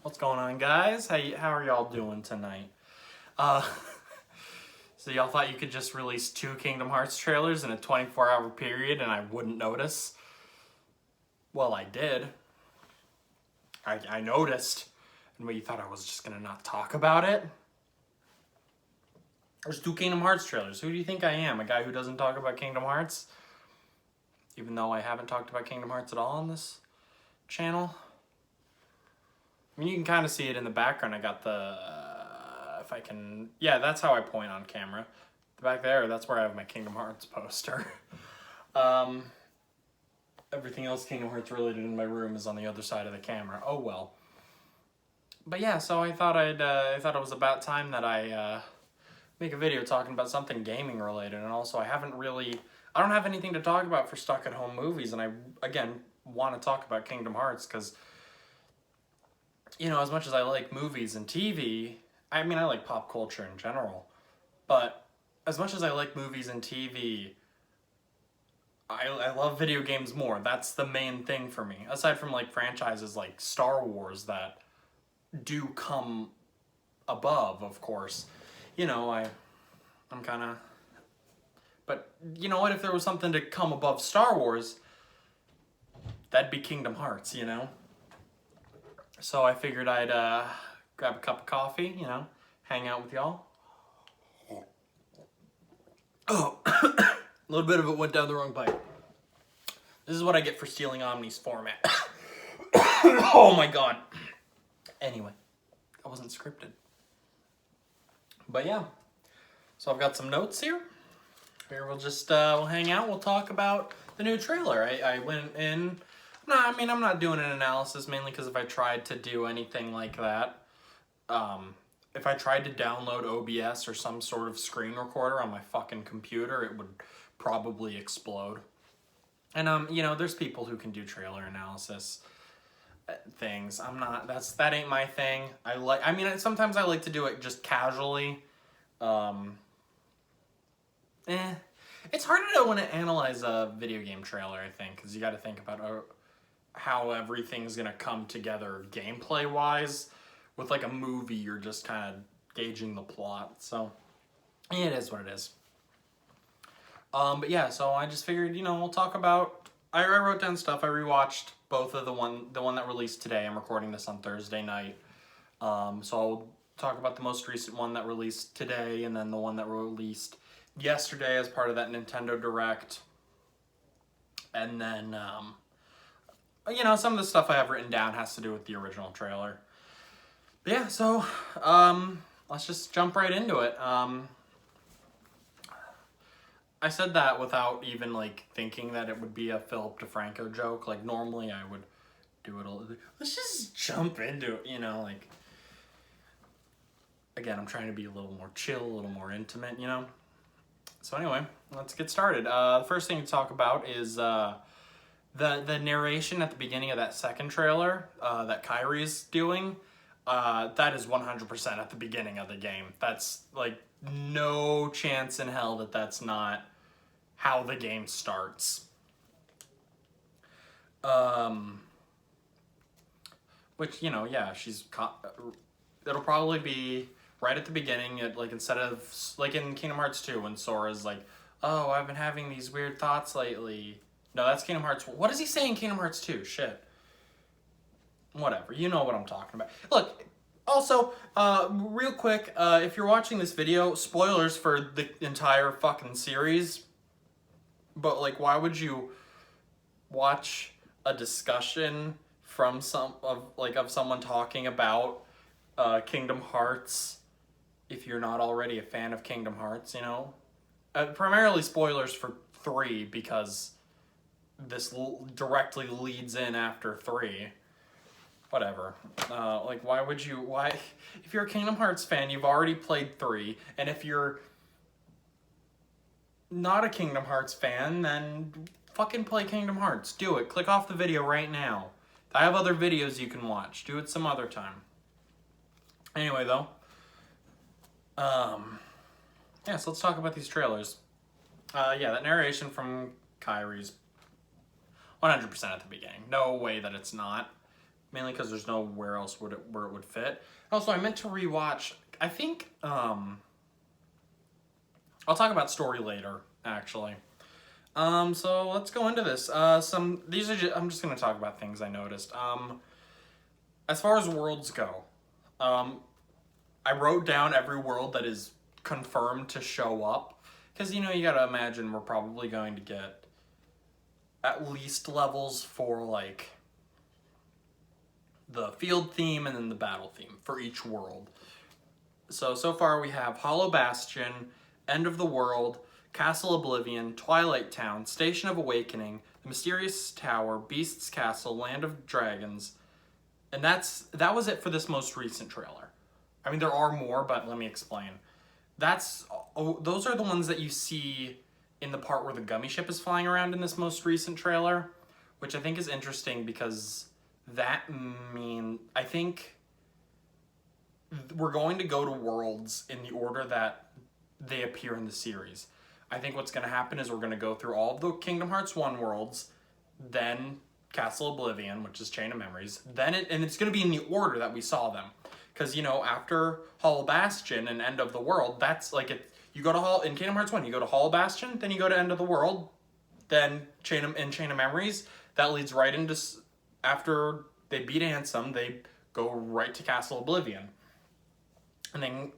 What's going on, guys? How are y'all doing tonight? So y'all thought you could just release 2 Kingdom Hearts trailers in a 24-hour period and I wouldn't notice? Well, I did. I noticed. And what, you thought I was just gonna not talk about it? There's 2 Kingdom Hearts trailers. Who do you think I am? A guy who doesn't talk about Kingdom Hearts? Even though I haven't talked about Kingdom Hearts at all on this channel? I mean, you can kind of see it in the background. I got the, if I can, yeah, that's how I point on camera. Back there, that's where I have my Kingdom Hearts poster. Everything else Kingdom Hearts related in my room is on the other side of the camera. Oh well. But yeah, so I thought I thought it was about time that I make a video talking about something gaming related, and also I don't have anything to talk about for stuck at home movies, and I again want to talk about Kingdom Hearts because, you know, as much as I like movies and TV, I mean, I like pop culture in general, but as much as I like movies and TV, I love video games more. That's the main thing for me. Aside from like franchises like Star Wars that do come above, of course. You know, I'm kind of... But you know what? If there was something to come above Star Wars, that'd be Kingdom Hearts, you know? So I figured I'd grab a cup of coffee, you know, hang out with y'all. Oh, a little bit of it went down the wrong pipe. This is what I get for stealing Omni's format. Oh my god. Anyway, that wasn't scripted. But yeah, so I've got some notes here. Here we'll just, we'll hang out, we'll talk about the new trailer. I went in... I'm not doing an analysis, mainly because if I tried to do anything like that, if I tried to download OBS or some sort of screen recorder on my fucking computer, it would probably explode. And, you know, there's people who can do trailer analysis things. That ain't my thing. Sometimes I like to do it just casually. It's harder to want to analyze a video game trailer, I think, because you got to think about how everything's gonna come together gameplay wise. With like a movie, you're just kind of gauging the plot, so it is what it is. But yeah, so I just figured, you know, we'll talk about... I wrote down stuff. I rewatched both of the one that released today. I'm recording this on Thursday night, so I'll talk about the most recent one that released today, and then the one that released yesterday as part of that Nintendo Direct, and then you know, some of the stuff I have written down has to do with the original trailer. But yeah, so, let's just jump right into it. I said that without even, like, thinking that it would be a Philip DeFranco joke. Like, normally I would do it let's just jump into it, you know, like... Again, I'm trying to be a little more chill, a little more intimate, you know? So anyway, let's get started. The first thing to talk about is, the narration at the beginning of that second trailer that Kyrie's doing, that is 100% at the beginning of the game. That's, like, no chance in hell that that's not how the game starts. Which, you know, yeah, it'll probably be right at the beginning, like, instead of, like, in Kingdom Hearts 2, when Sora's like, oh, I've been having these weird thoughts lately. No, that's Kingdom Hearts. What does he say in Kingdom Hearts 2? Shit. Whatever. You know what I'm talking about. Look, also, real quick, if you're watching this video, spoilers for the entire fucking series. But, like, why would you watch a discussion from of someone talking about Kingdom Hearts if you're not already a fan of Kingdom Hearts, you know? Primarily spoilers for 3 because... this directly leads in after 3. Whatever. Like, if you're a Kingdom Hearts fan, you've already played 3, and if you're not a Kingdom Hearts fan, then fucking play Kingdom Hearts. Do it. Click off the video right now. I have other videos you can watch. Do it some other time. Anyway, though. Yeah, so let's talk about these trailers. Yeah, that narration from Kyrie's 100% at the beginning. No way that it's not. mainly because there's nowhere else where it would fit. Also, I meant to rewatch, I think, I'll talk about story later, actually. So let's go into this. I'm just gonna talk about things I noticed. As far as worlds go, I wrote down every world that is confirmed to show up, because, you gotta imagine we're probably going to get at least levels for, like, the field theme and then the battle theme for each world. So far we have Hollow Bastion, End of the World, Castle Oblivion, Twilight Town, Station of Awakening, The Mysterious Tower, Beast's Castle, Land of Dragons, and that was it for this most recent trailer. I mean, there are more, but let me explain. Those are the ones that you see in the part where the gummy ship is flying around in this most recent trailer, which I think is interesting because I think we're going to go to worlds in the order that they appear in the series. I think what's going to happen is we're going to go through all of the Kingdom Hearts 1 worlds, then Castle Oblivion, which is Chain of Memories, and it's going to be in the order that we saw them. Because, after Hollow Bastion and End of the World, that's like it. You go to in Kingdom Hearts 1, you go to Hollow Bastion, then you go to End of the World, then Chain of Memories. That leads right into, after they beat Ansem, they go right to Castle Oblivion. And then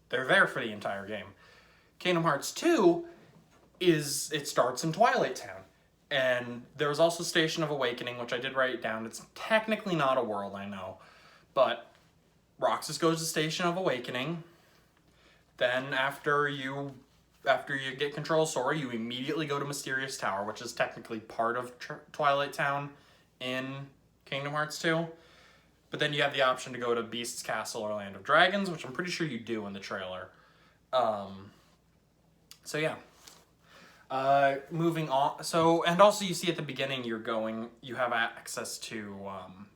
they're there for the entire game. Kingdom Hearts 2 it starts in Twilight Town. And there was also Station of Awakening, which I did write down. It's technically not a world, I know. But Roxas goes to Station of Awakening. Then after you get control of Sora, you immediately go to Mysterious Tower, which is technically part of Twilight Town in Kingdom Hearts 2. But then you have the option to go to Beast's Castle or Land of Dragons, which I'm pretty sure you do in the trailer. So yeah. Moving on. And also you see at the beginning you have access to,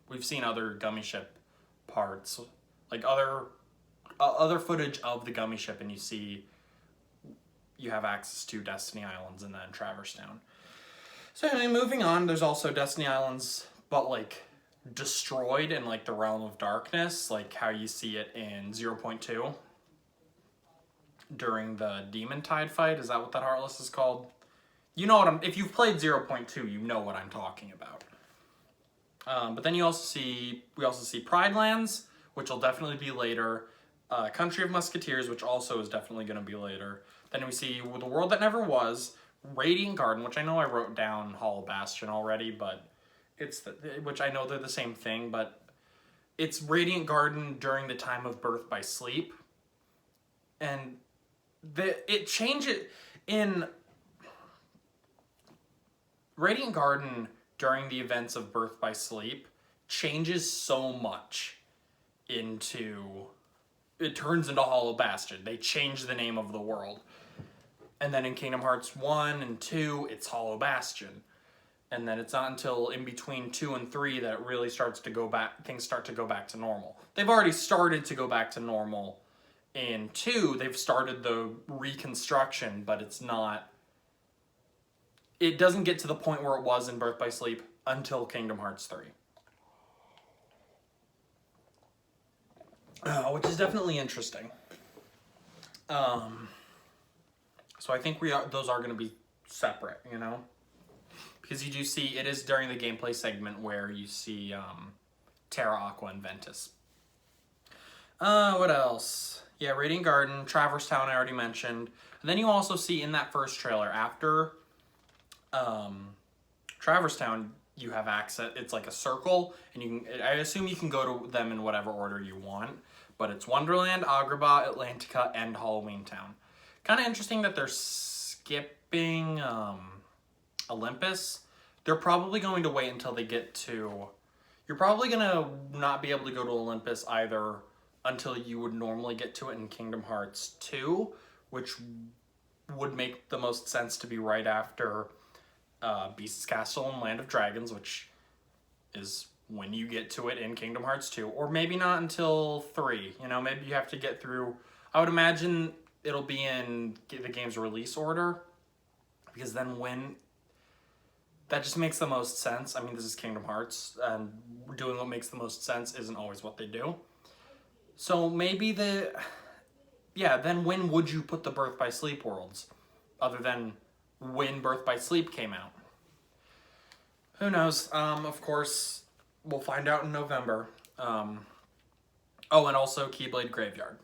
we've seen other gummy ship parts, like other footage of the gummy ship, and you have access to Destiny Islands and then Traverse Town. So anyway, moving on, there's also Destiny Islands, but like destroyed in like the Realm of Darkness, like how you see it in 0.2 during the Demon Tide fight. Is that what that Heartless is called? You know if you've played 0.2, you know what I'm talking about. But then we also see Pride Lands, which will definitely be later. Country of Musketeers, which also is definitely going to be later. Then we see The World That Never Was, Radiant Garden, which I know I wrote down Hollow Bastion already, but which I know they're the same thing, but it's Radiant Garden during the time of Birth by Sleep. And it changes in Radiant Garden during the events of Birth by Sleep changes so much it turns into Hollow Bastion. They change the name of the world. And then in Kingdom Hearts 1 and 2, it's Hollow Bastion. And then it's not until in between 2 and 3 that it really starts to go back, things start to go back to normal. They've already started to go back to normal. In 2, they've started the reconstruction, but it doesn't get to the point where it was in Birth by Sleep until Kingdom Hearts 3. Which is definitely interesting. So I think those are going to be separate, Because you do see, it is during the gameplay segment where you see Terra, Aqua, and Ventus. What else? Yeah, Radiant Garden, Traverse Town I already mentioned. And then you also see in that first trailer, after Traverse Town, you have access, it's like a circle, and I assume you can go to them in whatever order you want, but it's Wonderland, Agrabah, Atlantica, and Halloween Town. Kind of interesting that they're skipping Olympus. They're probably going to wait until they get to... You're probably going to not be able to go to Olympus either until you would normally get to it in Kingdom Hearts 2, which would make the most sense to be right after Beast's Castle and Land of Dragons, which is when you get to it in Kingdom Hearts 2, or maybe not until 3. Maybe you have to get through... I would imagine it'll be in the game's release order, because then when that just makes the most sense. I mean, this is Kingdom Hearts, and doing what makes the most sense isn't always what they do. So maybe then when would you put the Birth by Sleep worlds? Other than when Birth by Sleep came out. Who knows? Of course, we'll find out in November. And also Keyblade Graveyard,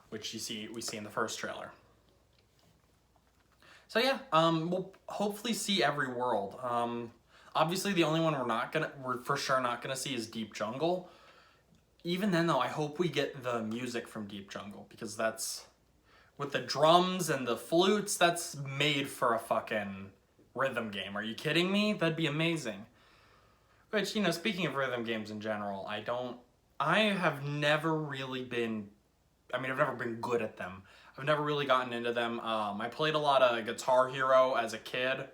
which we see in the first trailer. So yeah, we'll hopefully see every world. Obviously, the only one we're for sure not gonna see is Deep Jungle. Even then, though, I hope we get the music from Deep Jungle, because that's, with the drums and the flutes, that's made for a fucking rhythm game. Are you kidding me? That'd be amazing. Which, speaking of rhythm games in general, I have never really been, I've never been good at them. I've never really gotten into them. I played a lot of Guitar Hero as a kid,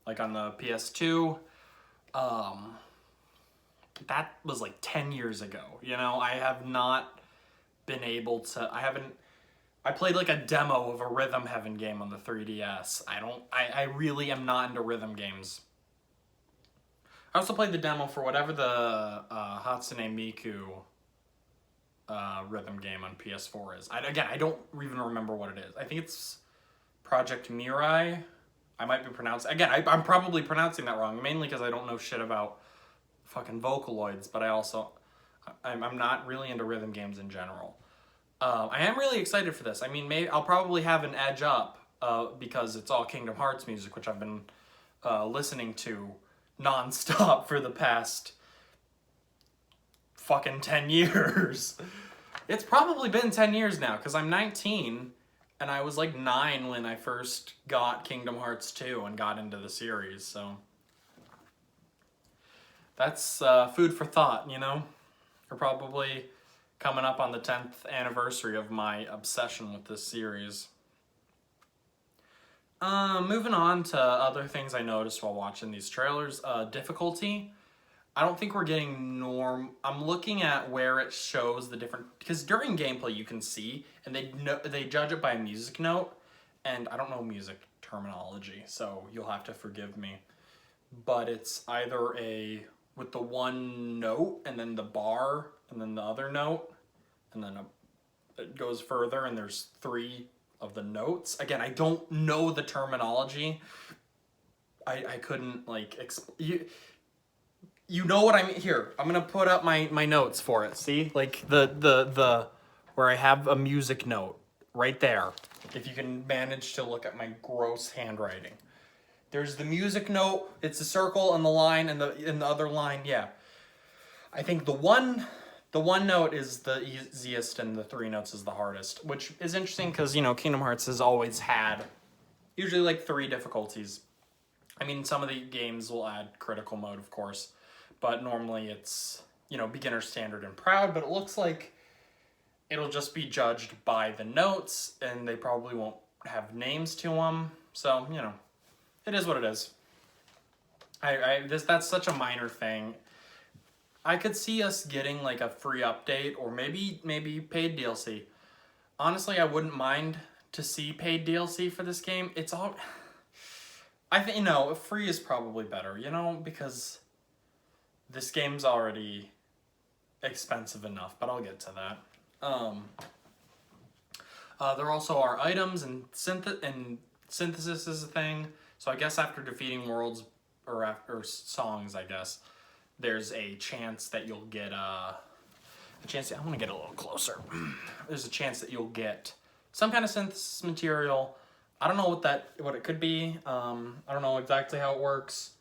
like on the PS2. That was like 10 years ago. I have not been able to, I played like a demo of a Rhythm Heaven game on the 3DS. I really am not into rhythm games. I also played the demo for whatever the Hatsune Miku rhythm game on PS4 is. I don't even remember what it is. I think it's Project Mirai. I might be pronouncing, I'm probably pronouncing that wrong, mainly because I don't know shit about fucking Vocaloids, but I'm not really into rhythm games in general. I am really excited for this. Maybe I'll probably have an edge up because it's all Kingdom Hearts music, which I've been listening to nonstop for the past fucking 10 years. It's probably been 10 years now, because I'm 19, and I was like 9 when I first got Kingdom Hearts 2 and got into the series, so that's food for thought, We're probably coming up on the 10th anniversary of my obsession with this series. Moving on to other things I noticed while watching these trailers. Difficulty. I don't think we're getting I'm looking at where it shows the different, because during gameplay you can see, and they judge it by a music note, and I don't know music terminology, so you'll have to forgive me. But it's either with the one note, and then the bar, and then the other note, and then it goes further, and there's 3 of the notes. Again, I don't know the terminology. I couldn't, you know what I mean? Here, I'm gonna put up my notes for it. See? Like, the where I have a music note, right there. If you can manage to look at my gross handwriting. There's the music note, it's a circle on the line, and the other line, yeah. I think the one note is the easiest, and the 3 notes is the hardest, which is interesting because, Kingdom Hearts has always had usually like 3 difficulties. Some of the games will add critical mode, of course, but normally it's, beginner, standard, and proud, but it looks like it'll just be judged by the notes, and they probably won't have names to them, so, it is what it is. That's such a minor thing. I could see us getting like a free update, or maybe paid DLC. Honestly, I wouldn't mind to see paid DLC for this game. I think, free is probably better, because this game's already expensive enough, but I'll get to that. There also are items, and synthesis is a thing. So I guess after defeating worlds, or after songs, I guess, there's a chance that you'll get I want to get a little closer. There's a chance that you'll get some kind of synthesis material. I don't know what it could be. I don't know exactly how it works.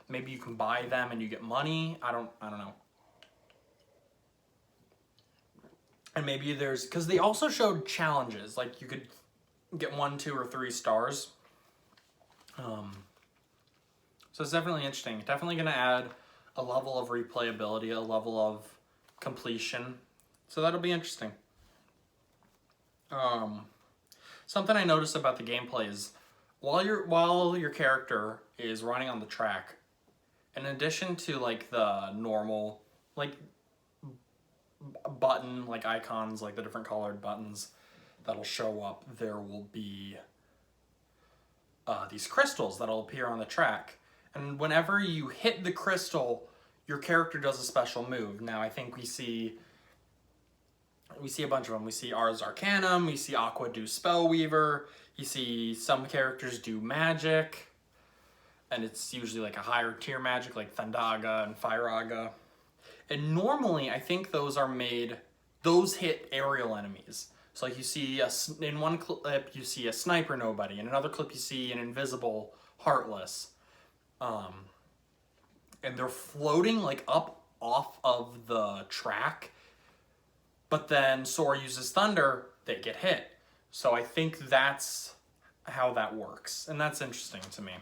Maybe you can buy them and you get money. I don't know. And maybe because they also showed challenges, like you could get 1, 2, or 3 stars. So it's definitely interesting. Definitely going to add a level of replayability, a level of completion. So that'll be interesting. Something I noticed about the gameplay is while your character is running on the track, in addition to like the normal button icons, like the different colored buttons that'll show up, there will be these crystals that'll appear on the track. And whenever you hit the crystal, your character does a special move. Now, I think we see a bunch of them. We see Ars Arcanum, we see Aqua do Spellweaver, you see some characters do magic, and it's usually like a higher tier magic like Thundaga and Firaga. And normally, I think those hit aerial enemies. So like you see, in one clip, you see a Sniper Nobody. In another clip, you see an Invisible Heartless. And they're floating like up off of the track. But then Sora uses Thunder, they get hit. So I think that's how that works. And that's interesting to me.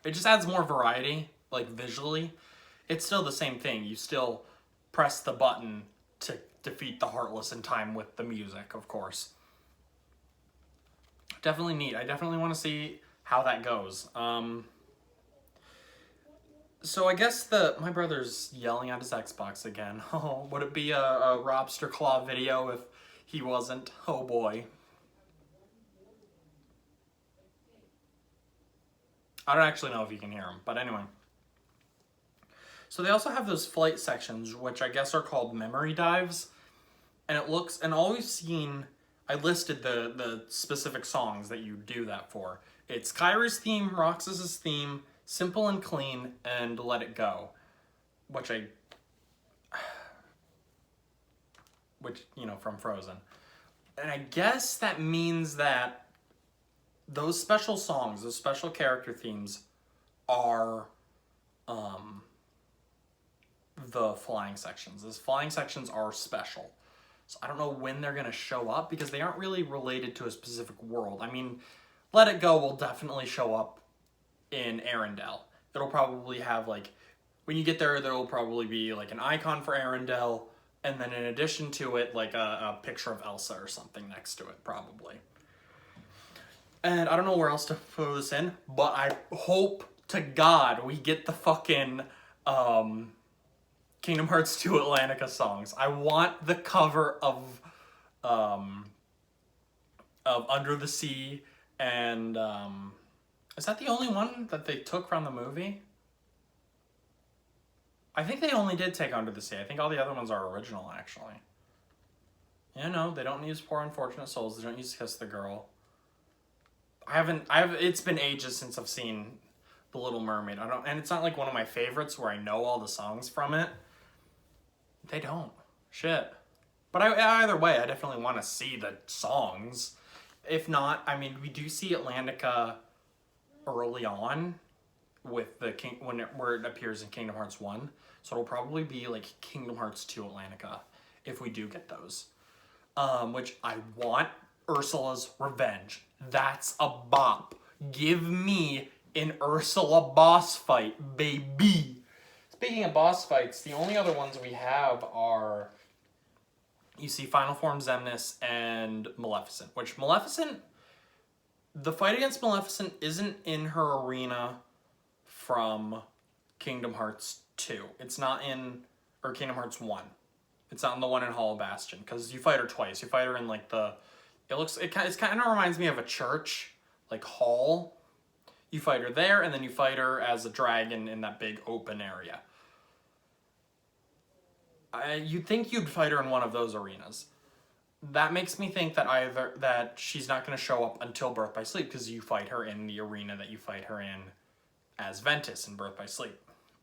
It just adds more variety, like visually. It's still the same thing. You still press the button to defeat the Heartless in time with the music, of course. Definitely neat. I definitely want to see how that goes. So I guess my brother's yelling at his Xbox again. Oh, would it be a RobbsterKlaw video if he wasn't? Oh boy. I don't actually know if you can hear him, but anyway. So they also have those flight sections, which I guess are called memory dives. And all we've seen, I listed the specific songs that you do that for. It's Kyra's theme, Roxas's theme, Simple and Clean, and Let It Go. Which, from Frozen. And I guess that means that those special songs, those special character themes are the flying sections. Those flying sections are special. So I don't know when they're going to show up because they aren't really related to a specific world. I mean, Let It Go will definitely show up in Arendelle. It'll probably have, like, when you get there, there'll probably be, like, an icon for Arendelle, and then in addition to it, like, a picture of Elsa or something next to it, probably. And I don't know where else to throw this in, but I hope to God we get the fucking Kingdom Hearts 2 Atlantica songs. I want the cover of Under the Sea and is that the only one that they took from the movie? I think they only did take Under the Sea. I think all the other ones are original, actually. You know, they don't use Poor Unfortunate Souls. They don't use Kiss the Girl. It's been ages since I've seen The Little Mermaid. And it's not like one of my favorites where I know all the songs from it. They don't. Shit. But either way, I definitely want to see the songs. If not, I mean, we do see Atlantica early on with where it appears in Kingdom Hearts 1. So it'll probably be like Kingdom Hearts 2 Atlantica if we do get those. Which I want Ursula's Revenge. That's a bop. Give me an Ursula boss fight, baby. Speaking of boss fights, the only other ones we have are, you see Final Form Xemnas and Maleficent, which Maleficent, the fight against Maleficent isn't in her arena from Kingdom Hearts 2. It's not in, or Kingdom Hearts 1. It's not in the one in Hollow Bastion, because you fight her twice. You fight her in like it kind of reminds me of a church, like hall. You fight her there, and then you fight her as a dragon in that big open area. You'd think you'd fight her in one of those arenas. That makes me think that she's not going to show up until Birth by Sleep, because you fight her in the arena that you fight her in as Ventus in Birth by Sleep,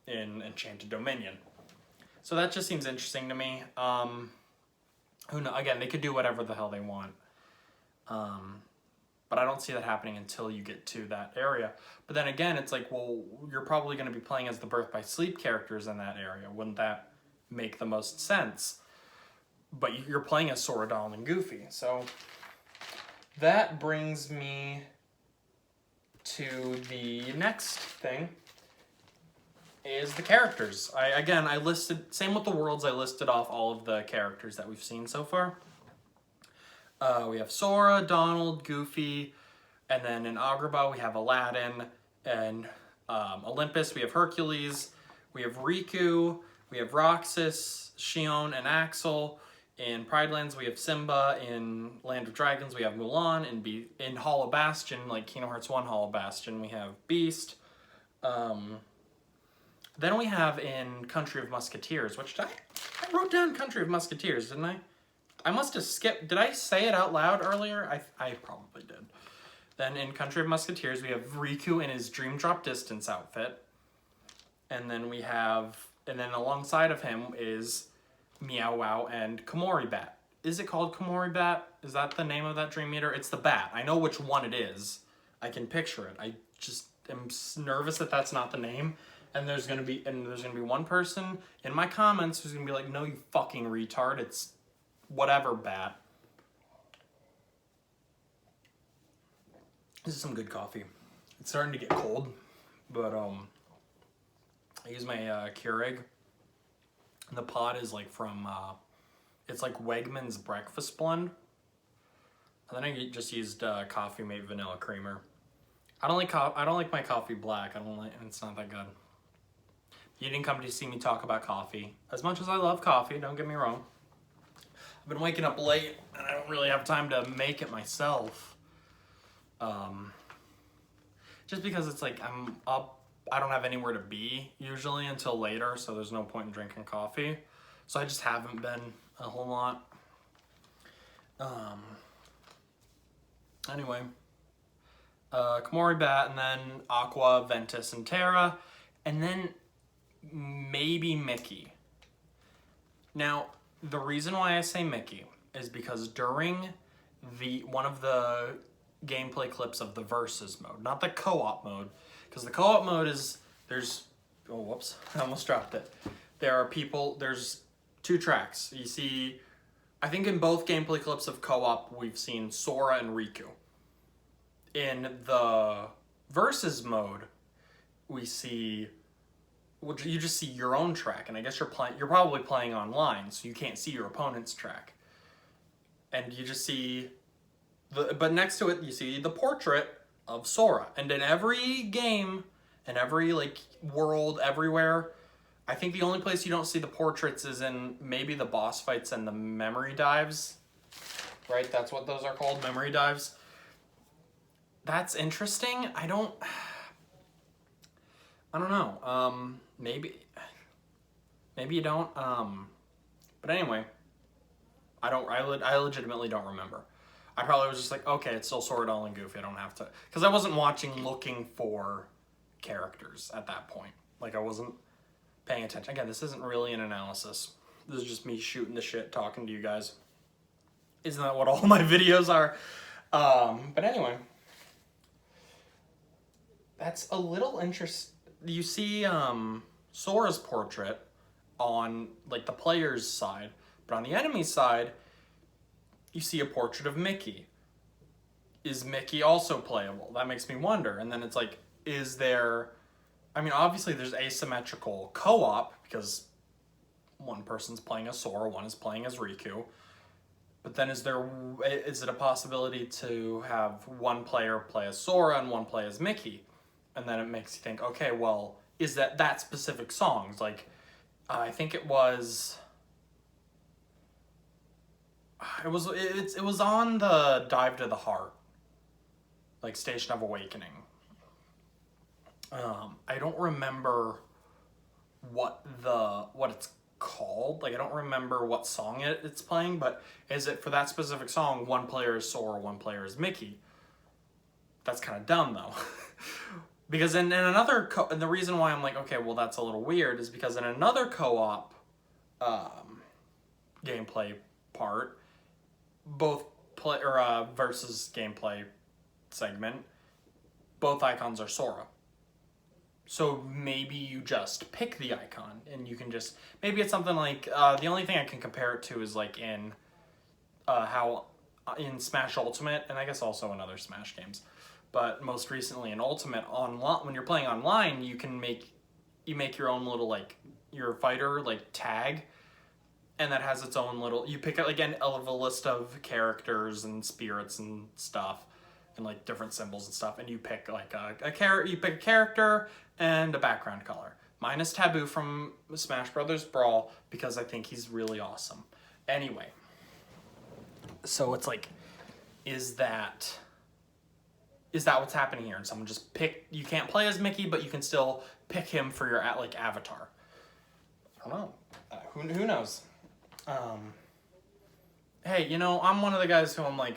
in Enchanted Dominion. So that just seems interesting to me. Who knows? Again, they could do whatever the hell they want. But I don't see that happening until you get to that area. But then again, it's like, well, you're probably going to be playing as the Birth by Sleep characters in that area. Wouldn't that make the most sense? But you're playing as Sora, Donald, and Goofy. So that brings me to the next thing, is the characters. I listed, same with the worlds, I listed off all of the characters that we've seen so far. We have Sora, Donald, Goofy, and then in Agrabah we have Aladdin, and Olympus we have Hercules, we have Riku, we have Roxas, Xion, and Axel. In Pride Lands, we have Simba. In Land of Dragons, we have Mulan. In Hollow Bastion, like Kingdom Hearts 1 Hollow Bastion, we have Beast. Then we have in Country of Musketeers, which I wrote down Country of Musketeers, didn't I? I must have skipped. Did I say it out loud earlier? I probably did. Then in Country of Musketeers, we have Riku in his Dream Drop Distance outfit. And then alongside of him is Meow Wow and Komori Bat. Is it called Komori Bat? Is that the name of that Dream Eater? It's the bat. I know which one it is. I can picture it. I just am nervous that that's not the name. And there's gonna be one person in my comments who's gonna be like, no, you fucking retard. It's whatever bat. This is some good coffee. It's starting to get cold, but I use my Keurig. And the pod is like from it's like Wegmans breakfast blend. And then I just used Coffee Mate vanilla creamer. I don't like my coffee black. It's not that good. You didn't come to see me talk about coffee. As much as I love coffee, don't get me wrong. I've been waking up late and I don't really have time to make it myself. Just because it's like I'm up, I don't have anywhere to be usually until later, so there's no point in drinking coffee. So I just haven't been a whole lot. Anyway, Komori Bat, and then Aqua, Ventus, and Terra, and then maybe Mickey. Now, the reason why I say Mickey is because during one of the gameplay clips of the versus mode, not the co-op mode, because the co-op mode is, oh whoops, I almost dropped it. There's 2 tracks. You see, I think in both gameplay clips of co-op, we've seen Sora and Riku. In the versus mode, we see, you just see your own track, and I guess you're probably playing online, so you can't see your opponent's track. And you just see but next to it, you see the portrait of Sora. And in every game, in every like world, everywhere, I think the only place you don't see the portraits is in maybe the boss fights and the memory dives. Right? That's what those are called, memory dives. That's interesting. I don't know. Maybe you don't. But anyway, I legitimately don't remember. I probably was just like, okay, it's still Sora, Donald, and Goofy. I don't have to, because I wasn't looking for characters at that point. Like I wasn't paying attention. Again, this isn't really an analysis. This is just me shooting the shit, talking to you guys. Isn't that what all my videos are? But anyway, that's a little interesting. You see Sora's portrait on like the player's side, but on the enemy's side, you see a portrait of Mickey. Is Mickey also playable? That makes me wonder. And then it's like, obviously there's asymmetrical co-op because one person's playing as Sora, one is playing as Riku. But then is it a possibility to have one player play as Sora and one play as Mickey? And then it makes you think, okay, well, is that specific songs? Like, I think it was on the Dive to the Heart, like Station of Awakening. I don't remember what it's called. Like I don't remember what song it's playing, but is it for that specific song, one player is Sora, one player is Mickey? That's kind of dumb though. Because in another and the reason why I'm like, okay, well that's a little weird is because in another co-op gameplay part, versus gameplay segment, both icons are Sora. So maybe you just pick the icon and you can just, maybe it's something like, the only thing I can compare it to is like in Smash Ultimate, and I guess also in other Smash games, but most recently in Ultimate, when you're playing online, you make your own little, like, your fighter, like, tag, and that has its own little, you pick, again, a list of characters and spirits and stuff, and, like, different symbols and stuff, and you pick, like, a character and a background color. Mine is Taboo from Smash Brothers Brawl, because I think he's really awesome. Anyway, So it's like, is that what's happening here? And someone just you can't play as Mickey, but you can still pick him for your like avatar. I don't know. Who knows? Hey, you know, I'm one of the guys who I'm like,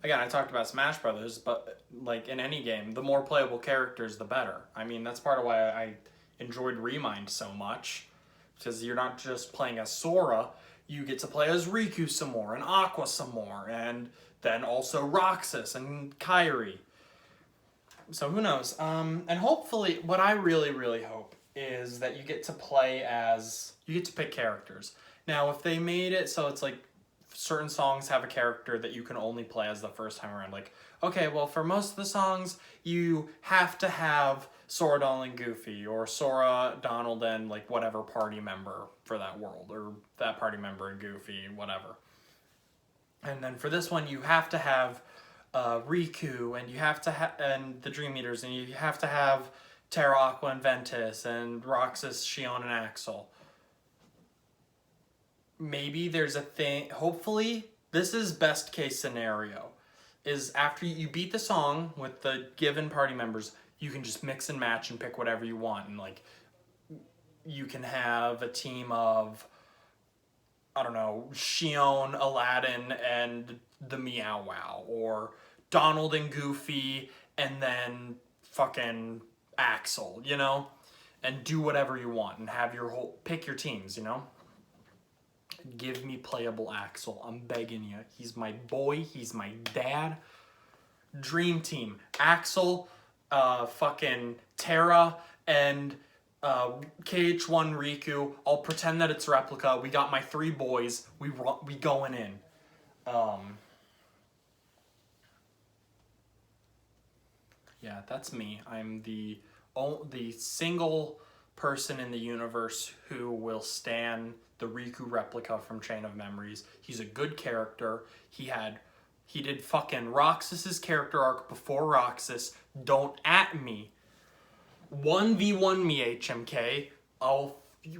again, I talked about Smash Brothers, but like in any game, the more playable characters, the better. I mean, that's part of why I enjoyed Remind so much, because you're not just playing as Sora, you get to play as Riku some more, and Aqua some more, and then also Roxas and Kairi. So who knows? And hopefully, what I really, really hope is that you get to pick characters. Now, if they made it so it's like, certain songs have a character that you can only play as the first time around. Like, okay, well, for most of the songs, you have to have Sora, Donald, and Goofy, or Sora, Donald, and like whatever party member for that world, or that party member and Goofy, whatever. And then for this one, you have to have Riku, and you have to and the Dream Eaters, and you have to have Terra, Aqua, and Ventus, and Roxas, Xion, and Axel. Maybe there's a thing, hopefully, this is best case scenario, is after you beat the song with the given party members, you can just mix and match and pick whatever you want. And like, you can have a team of, I don't know, Xion, Aladdin, and the Meow Wow, or Donald and Goofy, and then fucking Axel, you know? And do whatever you want and have pick your teams, you know? Give me playable Axel. I'm begging you. He's my boy. He's my dad. Dream team. Axel, fucking Terra, and KH1 Riku. I'll pretend that it's replica. We got my 3 boys. We going in. Yeah, that's me. I'm the single person in the universe who will stan the Riku replica from Chain of Memories. He's a good character. He did fucking Roxas's character arc before Roxas. Don't at me. 1v1 me, HMK.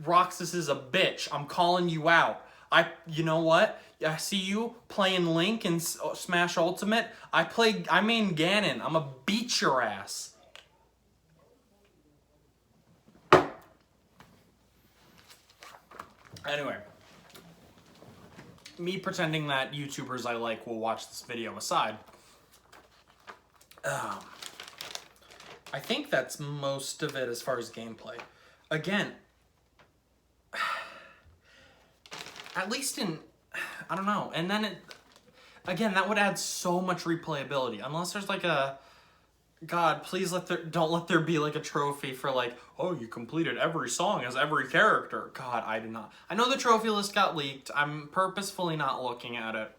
Roxas is a bitch. I'm calling you out. You know what? I see you playing Link in Smash Ultimate. I main Ganon. I'ma beat your ass. Anyway, me pretending that YouTubers I like will watch this video aside, I think that's most of it as far as gameplay. Again, at least I don't know, and then again, that would add so much replayability, unless there's like God, please don't let there be like a trophy for like, oh, you completed every song as every character. God, I did not. I know the trophy list got leaked. I'm purposefully not looking at it.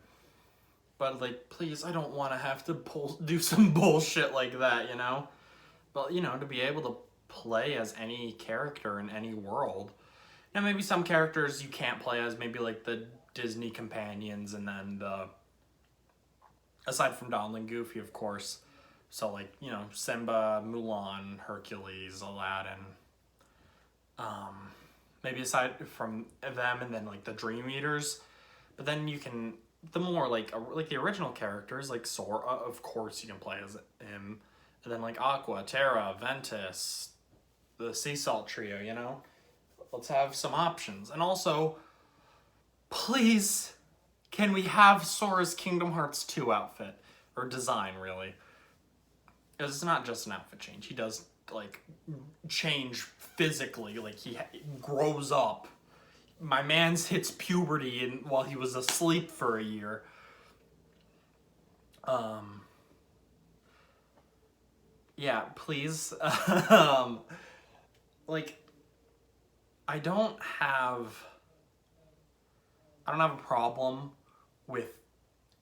But like, please, I don't want to have to do some bullshit like that, you know? But, you know, to be able to play as any character in any world. Now, maybe some characters you can't play as, maybe like the Disney companions, and then aside from Donald and Goofy, of course. So, like, you know, Simba, Mulan, Hercules, Aladdin. Maybe aside from them, and then, like, the Dream Eaters. But then you can, the more, like the original characters, like Sora, of course you can play as him. And then, like, Aqua, Terra, Ventus, the Sea Salt Trio, you know? Let's have some options. And also, please, can we have Sora's Kingdom Hearts 2 outfit? Or design, really. Because it's not just an outfit change. He does, like, change physically. Like, he grows up. My man's hits puberty while he was asleep for a year. Yeah, please. Like, I don't have a problem with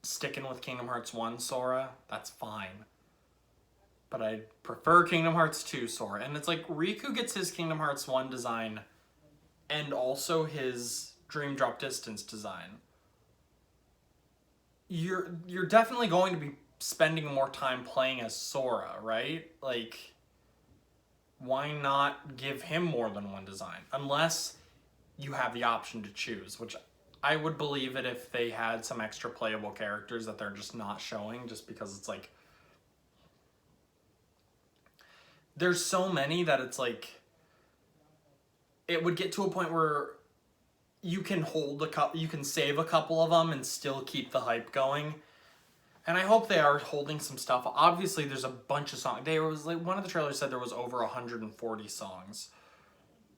sticking with Kingdom Hearts 1 Sora. That's fine. But I prefer Kingdom Hearts 2 Sora. And it's like, Riku gets his Kingdom Hearts 1 design and also his Dream Drop Distance design. You're definitely going to be spending more time playing as Sora, right? Like, why not give him more than one design? Unless you have the option to choose, which I would believe it if they had some extra playable characters that they're just not showing, just because it's like there's so many that it's like it would get to a point where you can you can save a couple of them and still keep the hype going. And I hope they are holding some stuff. Obviously, there's a bunch of songs. There was like one of the trailers said there was over 140 songs.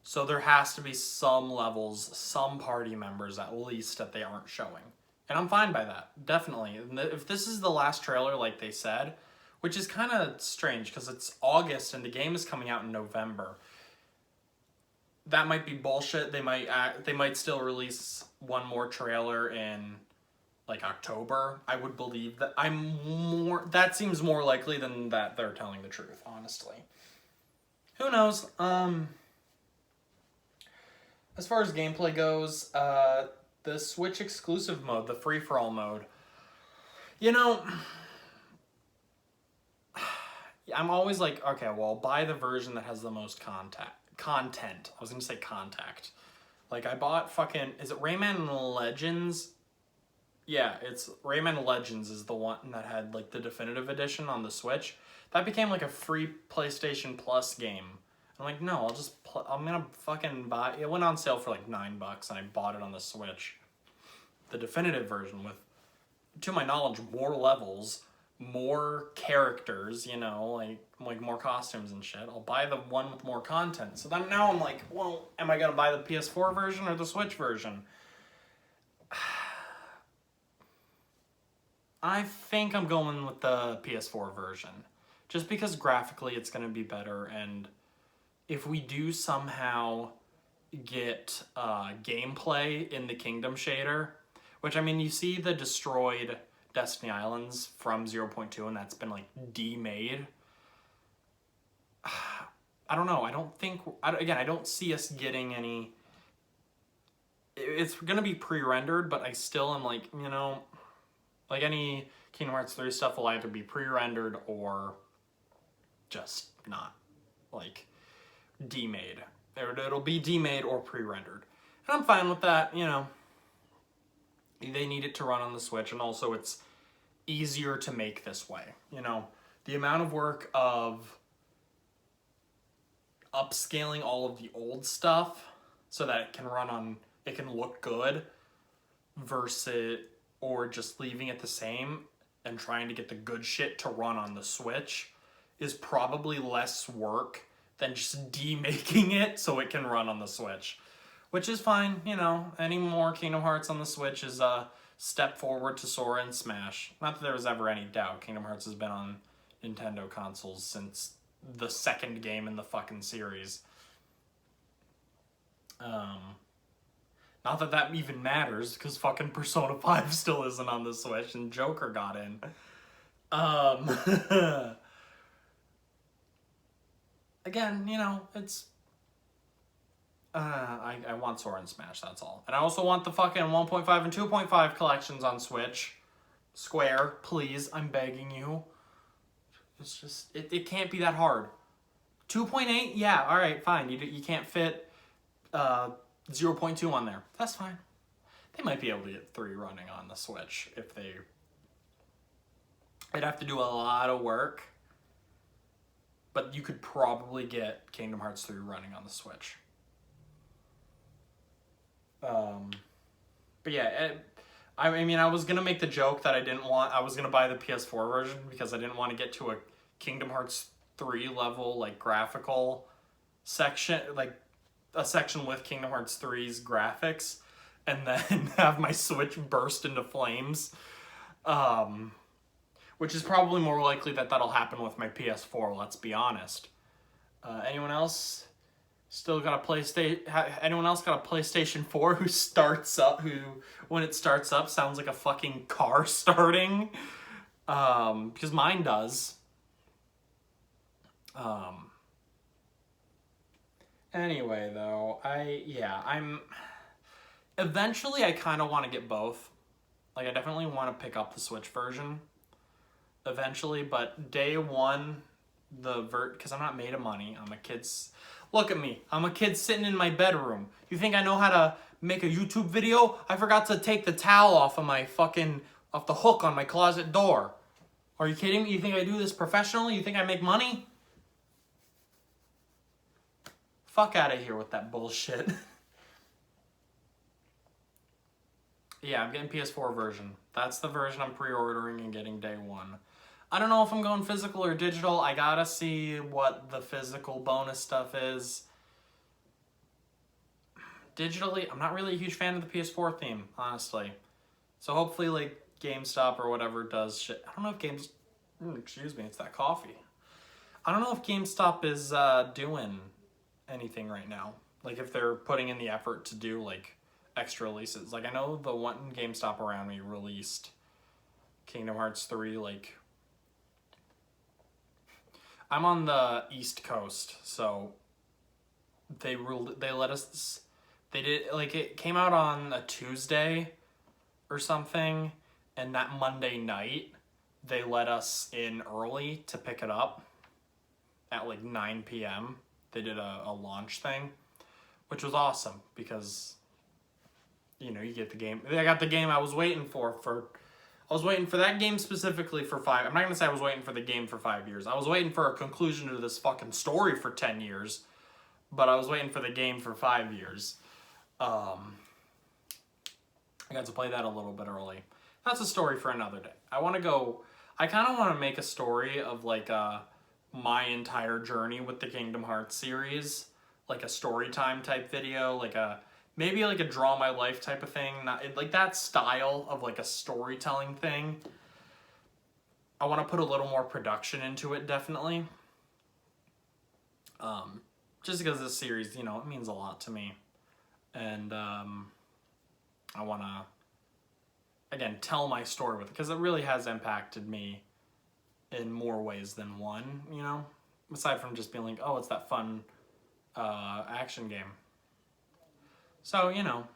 So there has to be some levels, some party members at least that they aren't showing. And I'm fine by that, definitely. And if this is the last trailer like they said, which is kind of strange because it's August and the game is coming out in November. That might be bullshit. They might still release one more trailer in like October. I would believe that. That seems more likely than that they're telling the truth, honestly. Who knows? As far as gameplay goes, the Switch exclusive mode, the free-for-all mode, you know, I'm always like, okay, well, I'll buy the version that has the most content. I was going to say contact. Like, I bought fucking, is it Rayman Legends? Yeah, it's Rayman Legends is the one that had, like, the definitive edition on the Switch. That became, like, a free PlayStation Plus game. I'm like, no, I'm gonna fucking buy, it went on sale for like $9 and I bought it on the Switch. The definitive version with, to my knowledge, more levels, more characters, you know, like more costumes and shit. I'll buy the one with more content. So then now I'm like, well, am I gonna buy the PS4 version or the Switch version? I think I'm going with the PS4 version. Just because graphically it's gonna be better, and if we do somehow get gameplay in the Kingdom shader, which, I mean, you see the destroyed Destiny Islands from 0.2 and that's been, like, demade. I don't know. I don't think... Again, I don't see us getting any... It's going to be pre-rendered, but I still am like, you know... Like, any Kingdom Hearts 3 stuff will either be pre-rendered or just not. Like... demade. It'll be demade or pre-rendered. And I'm fine with that, you know. They need it to run on the Switch, and also it's easier to make this way. You know, the amount of work of upscaling all of the old stuff so that it can run on, it can look good, versus, or just leaving it the same and trying to get the good shit to run on the Switch is probably less work than just demaking it so it can run on the Switch. Which is fine, you know. Any more Kingdom Hearts on the Switch is a step forward to Sora and Smash. Not that there was ever any doubt. Kingdom Hearts has been on Nintendo consoles since the second game in the fucking series. Not that that even matters, because fucking Persona 5 still isn't on the Switch, and Joker got in. Again, you know, it's... I want Sora and Smash, that's all. And I also want the fucking 1.5 and 2.5 collections on Switch. Square, please, I'm begging you. It's just, it can't be that hard. 2.8? Yeah, alright, fine. You can't fit 0.2 on there. That's fine. They might be able to get 3 running on the Switch if they... They'd have to do a lot of work. But you could probably get Kingdom Hearts 3 running on the Switch. But yeah, I mean, I was going to make the joke that I was going to buy the PS4 version because I didn't want to get to a Kingdom Hearts 3 level, like, graphical section, like, a section with Kingdom Hearts 3's graphics, and then have my Switch burst into flames. Which is probably more likely that that'll happen with my PS4, let's be honest. Anyone else still got a PlayStation? Anyone else got a PlayStation 4 who when it starts up sounds like a fucking car starting? Because mine does. Anyway, though, eventually I kind of want to get both. Like, I definitely want to pick up the Switch version eventually, but day one, because I'm not made of money, I'm a kid's... Look at me, I'm a kid sitting in my bedroom. You think I know how to make a YouTube video. I forgot to take the towel off of my fucking, off the hook on my closet door. Are you kidding me? You think I do this professionally? You think I make money? Fuck out of here with that bullshit. Yeah, I'm getting PS4 version. That's the version I'm pre-ordering and getting day one. I don't know if I'm going physical or digital. I gotta see what the physical bonus stuff is. Digitally, I'm not really a huge fan of the PS4 theme, honestly. So hopefully, like, GameStop or whatever does shit. I don't know if excuse me, it's that coffee. I don't know if GameStop is doing anything right now. Like, if they're putting in the effort to do, like, extra releases. Like, I know the one GameStop around me released Kingdom Hearts 3, like... I'm on the East Coast, so they let us... They did, like, it came out on a Tuesday or something, and that Monday night, they let us in early to pick it up at, like, 9 p.m. They did a launch thing, which was awesome, because... You know, you get the game. I got the game I was waiting for I was waiting for that game specifically for 5. I'm not gonna say I was waiting for the game for 5 years. I was waiting for a conclusion to this fucking story for 10 years, but I was waiting for the game for 5 years. I got to play that a little bit early. That's a story for another day. I kind of want to make a story of, like, my entire journey with the Kingdom Hearts series, like a story time type video, like maybe like a draw my life type of thing, not like that style of, like, a storytelling thing. I want to put a little more production into it, definitely. Just because this series, you know, it means a lot to me. And I want to, again, tell my story with it, because it really has impacted me in more ways than one, you know? Aside from just being like, oh, it's that fun action game. So, you know,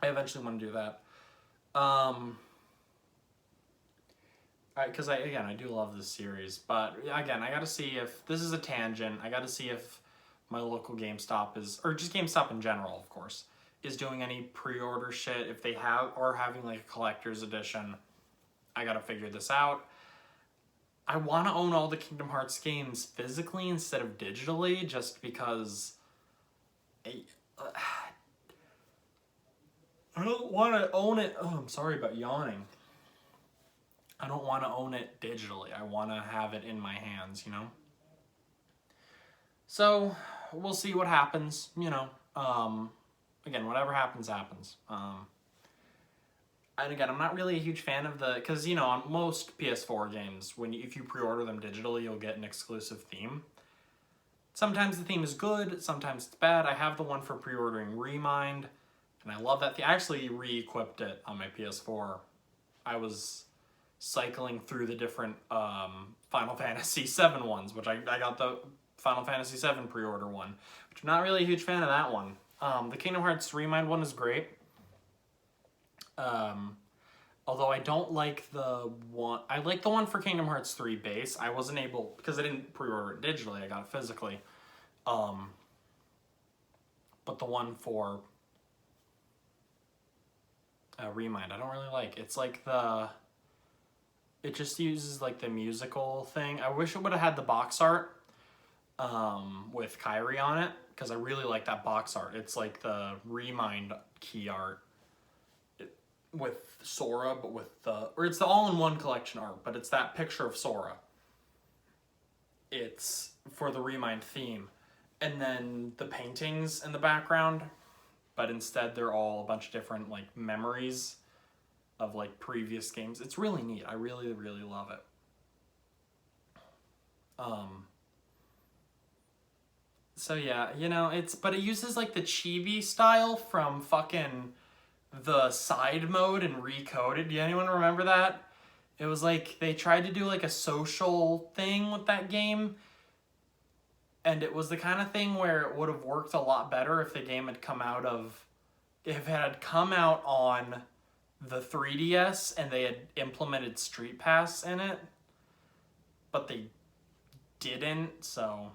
I eventually want to do that. Because I do love this series, but again, I gotta see if, this is a tangent, I gotta see if my local GameStop is, or just GameStop in general, of course, is doing any pre-order shit. If they have, or having, like, a collector's edition, I gotta figure this out. I want to own all the Kingdom Hearts games physically instead of digitally, just because... I don't want to own it. Oh, I'm sorry about yawning. I don't want to own it digitally. I want to have it in my hands, you know? So, we'll see what happens, you know. Again, whatever happens, happens. And again, I'm not really a huge fan of the... Because, you know, on most PS4 games, if you pre-order them digitally, you'll get an exclusive theme. Sometimes the theme is good, sometimes it's bad. I have the one for pre-ordering Remind, and I love that. I actually re-equipped it on my PS4. I was cycling through the different Final Fantasy VII ones, which I got the Final Fantasy VII pre-order one, which I'm not really a huge fan of that one. The Kingdom Hearts Remind one is great. Although I don't like the one... I like the one for Kingdom Hearts 3 base. I wasn't able... Because I didn't pre-order it digitally. I got it physically. But the one for Remind, I don't really like. It's like the... It just uses, like, the musical thing. I wish it would have had the box art with Kairi on it. Because I really like that box art. It's like the Remind key art. With Sora, but with the... Or it's the all-in-one collection art, but it's that picture of Sora. It's for the Remind theme. And then the paintings in the background, but instead they're all a bunch of different, like, memories of, like, previous games. It's really neat. I really, really love it. So yeah, you know, but it uses, like, the chibi style from fucking... the side mode and Recoded. Do anyone remember that? It was like they tried to do like a social thing with that game, and it was the kind of thing where it would have worked a lot better if the game had come out on the 3DS and they had implemented Street Pass in it, but they didn't, so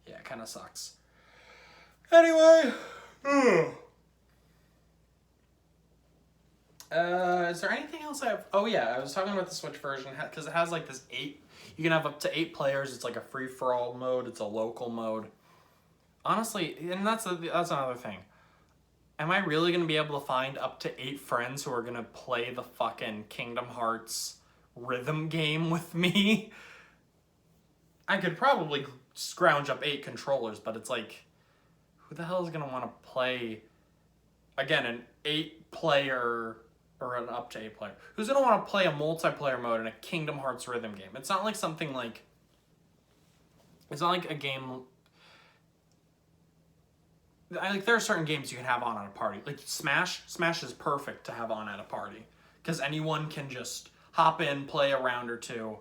yeah, it kind of sucks. Anyway. Is there anything else I have? Oh yeah, I was talking about the Switch version because it has like this 8. You can have up to 8 players. It's like a free-for-all mode. It's a local mode. Honestly, and that's another thing. Am I really gonna be able to find up to 8 friends who are gonna play the fucking Kingdom Hearts rhythm game with me? I could probably scrounge up 8 controllers, but it's like, who the hell is gonna want to play again an 8-player? Or an up to 8-player. Who's gonna want to play a multiplayer mode in a Kingdom Hearts rhythm game? It's not like something like. It's not like a game. Like there are certain games you can have on at a party. Like Smash. Smash is perfect to have on at a party because anyone can just hop in, play a round or two,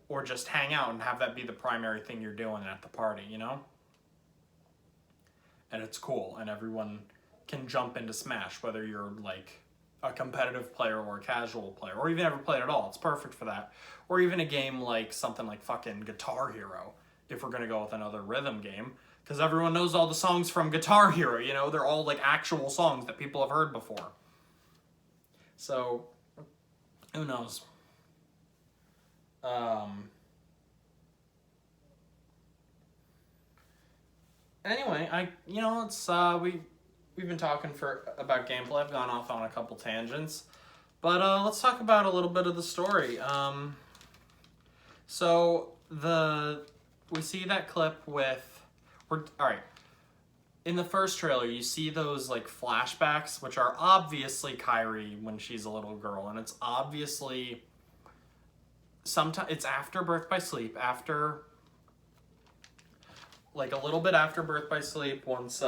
or just hang out and have that be the primary thing you're doing at the party. You know. And it's cool, and everyone can jump into Smash, whether you're like a competitive player or a casual player, or even never played at all. It's perfect for that. Or even a game like something like fucking Guitar Hero, if we're gonna go with another rhythm game, because everyone knows all the songs from Guitar Hero, you know, they're all like actual songs that people have heard before. So, who knows? Anyway, it's we've been talking about gameplay. I've gone off on a couple tangents, but let's talk about a little bit of the story. So we see that clip with all right. In the first trailer, you see those like flashbacks, which are obviously Kairi when she's a little girl, and it's obviously sometimes it's after Birth by Sleep, after like a little bit after Birth by Sleep, once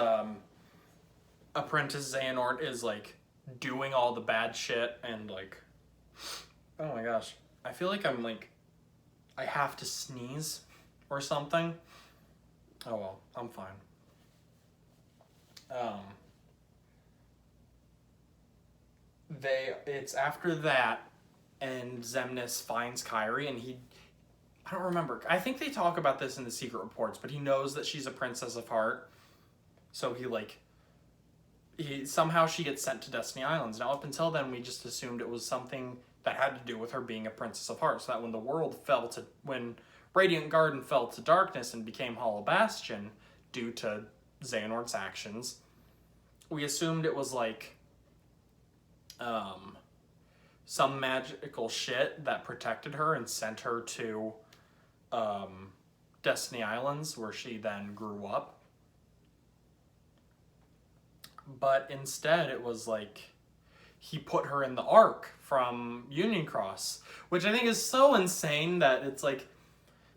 Apprentice Xehanort is like doing all the bad shit and like, oh my gosh, I feel like I'm like, I have to sneeze or something. Oh well, I'm fine. It's after that, and Xemnas finds Kairi, and I don't remember. I think they talk about this in the secret reports, but he knows that she's a Princess of Heart, so somehow she gets sent to Destiny Islands. Now, up until then, we just assumed it was something that had to do with her being a Princess of Heart, so that when Radiant Garden fell to darkness and became Hollow Bastion due to Xehanort's actions, we assumed it was like some magical shit that protected her and sent her to Destiny Islands, where she then grew up. But instead, it was like he put her in the Ark from Union Cross, which I think is so insane that it's like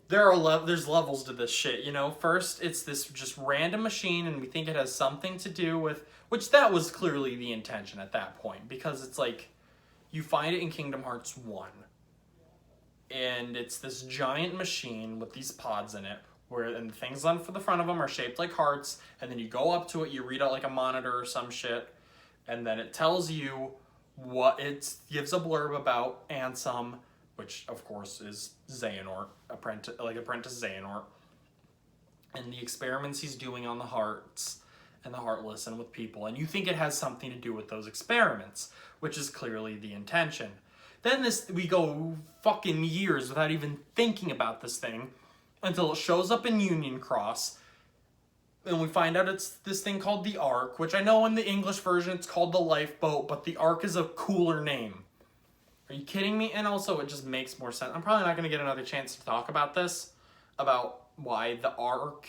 there's levels to this shit, you know? First, it's this just random machine, and we think it has something to do with, which that was clearly the intention at that point, because it's like you find it in Kingdom Hearts 1, and it's this giant machine with these pods in it, and the things on for the front of them are shaped like hearts, and then you go up to it, you read out like a monitor or some shit, and then it tells you gives a blurb about Ansem, which of course is Xehanort, Apprentice Xehanort, and the experiments he's doing on the hearts and the heartless and with people, and you think it has something to do with those experiments, which is clearly the intention. Then we go fucking years without even thinking about this thing, until it shows up in Union Cross, and we find out it's this thing called the Ark, which I know in the English version it's called the Lifeboat, but the Ark is a cooler name. Are you kidding me? And also, it just makes more sense. I'm probably not going to get another chance to talk about this, about why the Ark.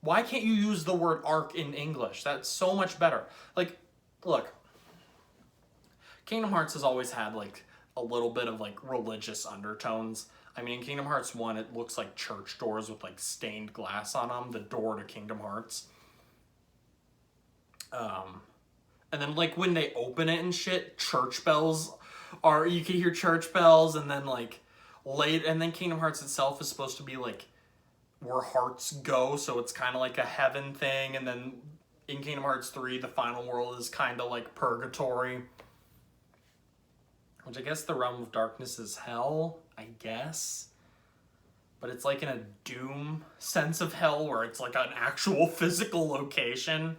Why can't you use the word Ark in English? That's so much better. Like, look, Kingdom Hearts has always had like a little bit of like religious undertones. I mean, in Kingdom Hearts 1, it looks like church doors with, like, stained glass on them. The door to Kingdom Hearts. And then, like, when they open it and shit, church bells you can hear church bells, and then, like, and then Kingdom Hearts itself is supposed to be, like, where hearts go, so it's kind of like a heaven thing, and then in Kingdom Hearts 3, the final world is kind of like purgatory. Which I guess the realm of darkness is hell, I guess. but it's like in a Doom sense of hell where it's like an actual physical location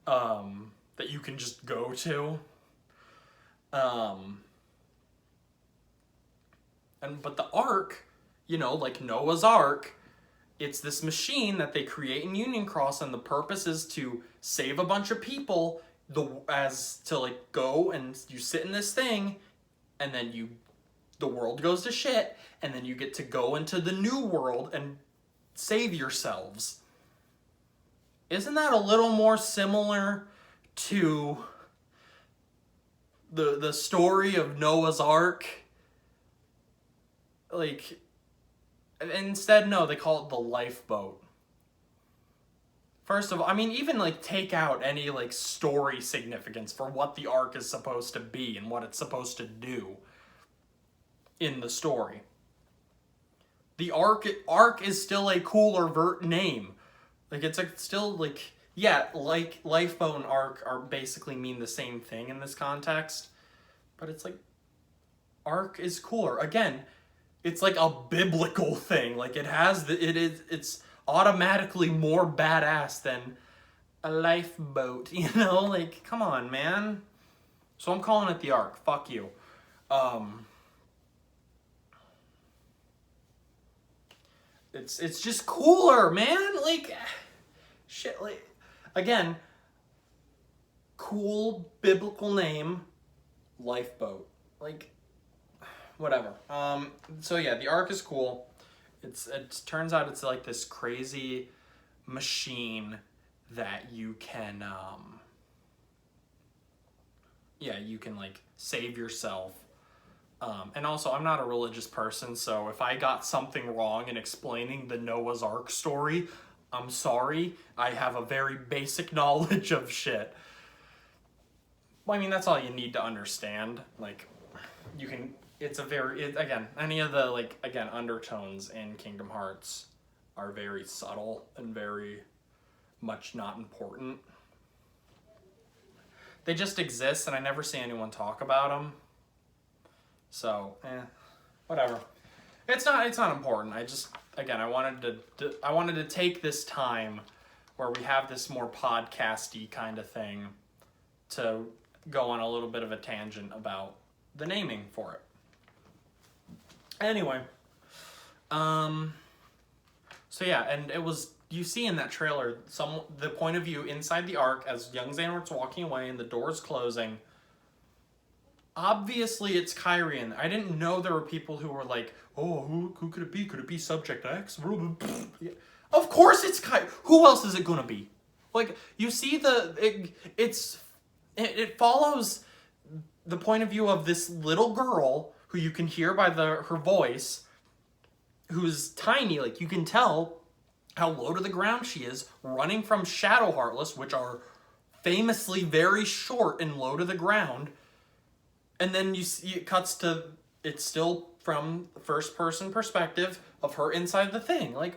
that you can just go to. But the Ark, you know, like Noah's Ark, it's this machine that they create in Union Cross, and the purpose is to save a bunch of people. Go and you sit in this thing, and then the world goes to shit, and then you get to go into the new world and save yourselves. Isn't that a little more similar to the story of Noah's Ark? Like, instead, no, they call it the lifeboat. First of all, I mean, even, like, take out any, like, story significance for what the Ark is supposed to be and what it's supposed to do in the story. The Ark is still a cooler name. Like, it's still, like, yeah, like, lifeboat and Ark are basically mean the same thing in this context. But it's, like, Ark is cooler. Again, it's, like, a biblical thing. Like, it's automatically more badass than a lifeboat, you know? Like, come on, man. So I'm calling it the Ark. Fuck you. It's just cooler, man. Like, shit, like, again, cool biblical name, lifeboat. Like, whatever. So yeah, the Ark is cool. It turns out it's like this crazy machine that you can, you can, like, save yourself. And also, I'm not a religious person, so if I got something wrong in explaining the Noah's Ark story, I'm sorry. I have a very basic knowledge of shit. Well, I mean, that's all you need to understand. Like, you can... again, any of the, like, again, undertones in Kingdom Hearts are very subtle and very much not important. They just exist, and I never see anyone talk about them. So, whatever. It's not important. I just, again, I wanted to take this time where we have this more podcasty kind of thing to go on a little bit of a tangent about the naming for it. Anyway, so yeah, and it was, you see in that trailer, the point of view inside the Ark as young Xehanort's walking away and the door's closing. Obviously, it's Kyrie, and I didn't know there were people who were like, oh, who could it be? Could it be Subject X? Of course it's Kyrie. Who else is it gonna be? Like, you see it follows the point of view of this little girl who you can hear by her voice, who's tiny, like, you can tell how low to the ground she is, running from Shadow Heartless, which are famously very short and low to the ground. And then you see it cuts to, it's still from first person perspective of her inside the thing. Like,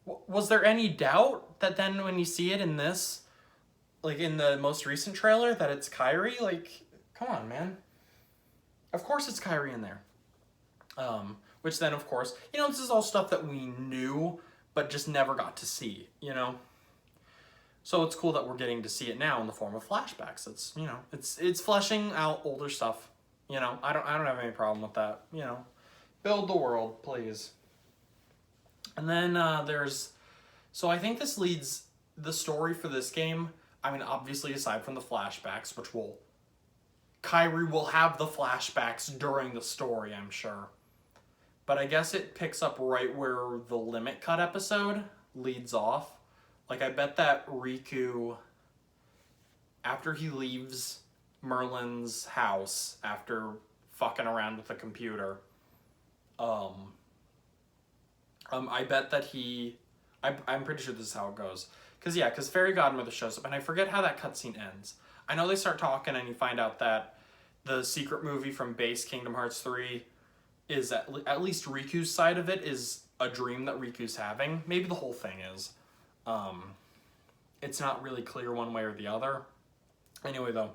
was there any doubt that then when you see it in this, like in the most recent trailer, that it's Kyrie? Like, come on, man. Of course it's Kyrie in there. Which then, of course, you know, this is all stuff that we knew, but just never got to see, you know? So it's cool that we're getting to see it now in the form of flashbacks. It's, you know, it's fleshing out older stuff. You know, I don't have any problem with that. You know, build the world, please. And then so I think this leads the story for this game. I mean, obviously, aside from the flashbacks, Kyrie will have the flashbacks during the story, I'm sure. But I guess it picks up right where the Limit Cut episode leads off. Like, I bet that Riku, after he leaves Merlin's house, after fucking around with the computer, I bet that I'm pretty sure this is how it goes. Because Fairy Godmother shows up, and I forget how that cutscene ends. I know they start talking, and you find out that the secret movie from base Kingdom Hearts 3 is, at least Riku's side of it, is a dream that Riku's having. Maybe the whole thing is. It's not really clear one way or the other. Anyway, though.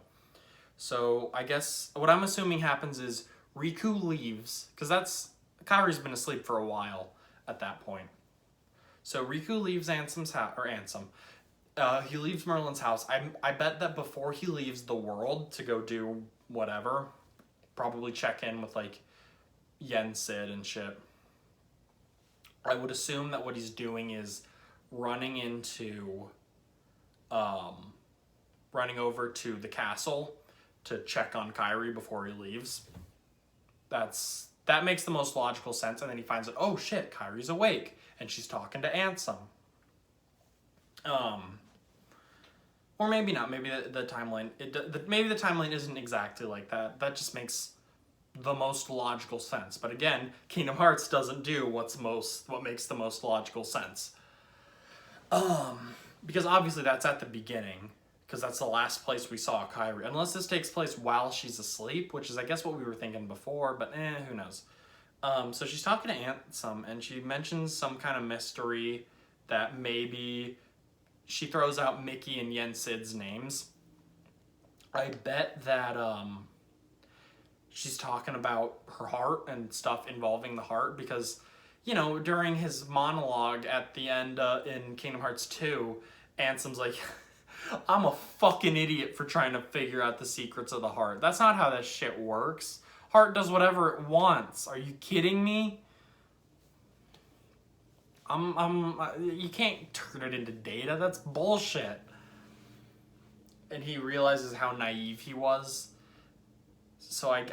So, I guess what I'm assuming happens is Riku leaves, because Kairi's been asleep for a while at that point. So Riku leaves Ansem's house, or Ansem. He leaves Merlin's house. I bet that before he leaves the world to go do whatever, probably check in with like Yen Sid and shit. I would assume that what he's doing is running over to the castle to check on Kairi before he leaves. That makes the most logical sense. And then he finds out, oh shit, Kairi's awake and she's talking to Ansem. Or maybe not. Maybe the timeline. Maybe the timeline isn't exactly like that. That just makes the most logical sense. But again, Kingdom Hearts doesn't do what makes the most logical sense. Because obviously that's at the beginning, because that's the last place we saw Kairi. Unless this takes place while she's asleep, which is I guess what we were thinking before, but who knows. So she's talking to Ansem, and she mentions some kind of mystery that maybe she throws out Mickey and Yen Sid's names. I bet that she's talking about her heart and stuff involving the heart, because, you know, during his monologue at the end in Kingdom Hearts 2, Ansem's like, I'm a fucking idiot for trying to figure out the secrets of the heart. That's not how that shit works. Heart does whatever it wants. Are you kidding me? You can't turn it into data. That's bullshit. And he realizes how naive he was. So I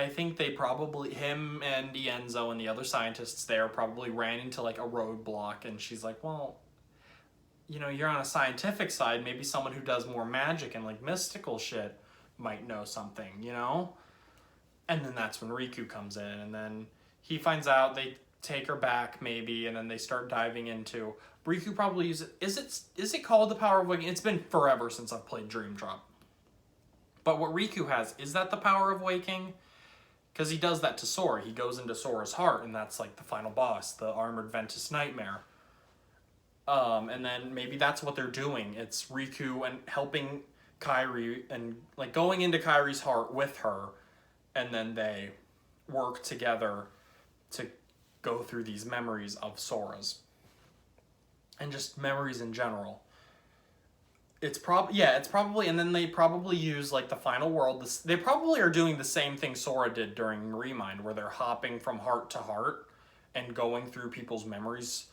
think they probably, him and Ienzo and the other scientists there probably ran into like a roadblock, and she's like, well, you know, you're on a scientific side, maybe someone who does more magic and like mystical shit might know something, you know? And then that's when Riku comes in, and then he finds out, they take her back maybe, and then they start diving into, Riku probably uses, is it called the power of waking? It's been forever since I've played Dream Drop. But what Riku has, is that the power of waking? Because he does that to Sora. He goes into Sora's heart, and that's like the final boss, the Armored Ventus Nightmare. And then maybe that's what they're doing. It's Riku and helping Kairi and like going into Kairi's heart with her, and then they work together to go through these memories of Sora's. And just memories in general. It's probably, and then they probably use like the final world. They probably are doing the same thing Sora did during Remind, where they're hopping from heart to heart and going through people's memories,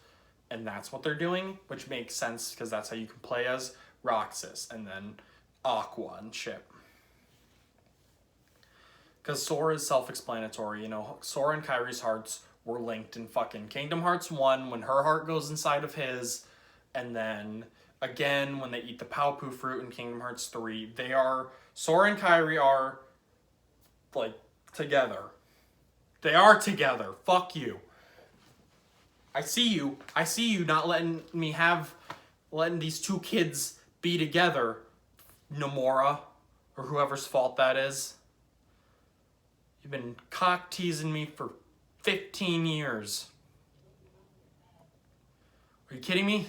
and that's what they're doing, which makes sense because that's how you can play as Roxas and then Aqua and shit. Because Sora is self-explanatory, you know. Sora and Kairi's hearts were linked in fucking Kingdom Hearts 1 when her heart goes inside of his, and then again when they eat the Paopu fruit in Kingdom Hearts 3. Sora and Kairi are like together. They are together. Fuck you. I see you not letting these two kids be together, Nomura, or whoever's fault that is. You've been cock teasing me for 15 years. Are you kidding me?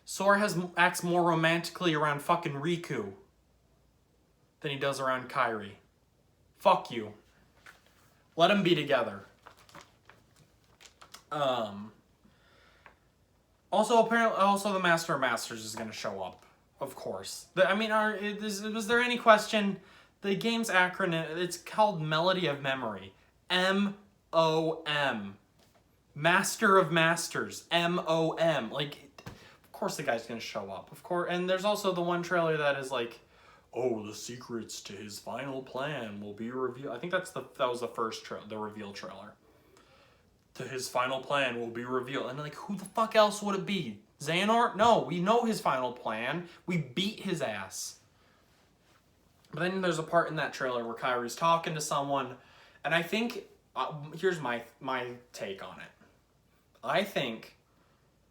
Sora acts more romantically around fucking Riku than he does around Kairi. Fuck you. Let them be together. Also the Master of Masters is going to show up, of course. Was there any question? The game's acronym, it's called Melody of Memory. M-O-M. Master of Masters. M-O-M. Like, of course the guy's going to show up. Of course. And there's also the one trailer that is like, oh, the secrets to his final plan will be revealed. I think that was the first the reveal trailer. To his final plan will be revealed. And like, who the fuck else would it be? Xehanort? No, we know his final plan. We beat his ass. But then there's a part in that trailer where Kairi's talking to someone, and I think, here's my take on it. I think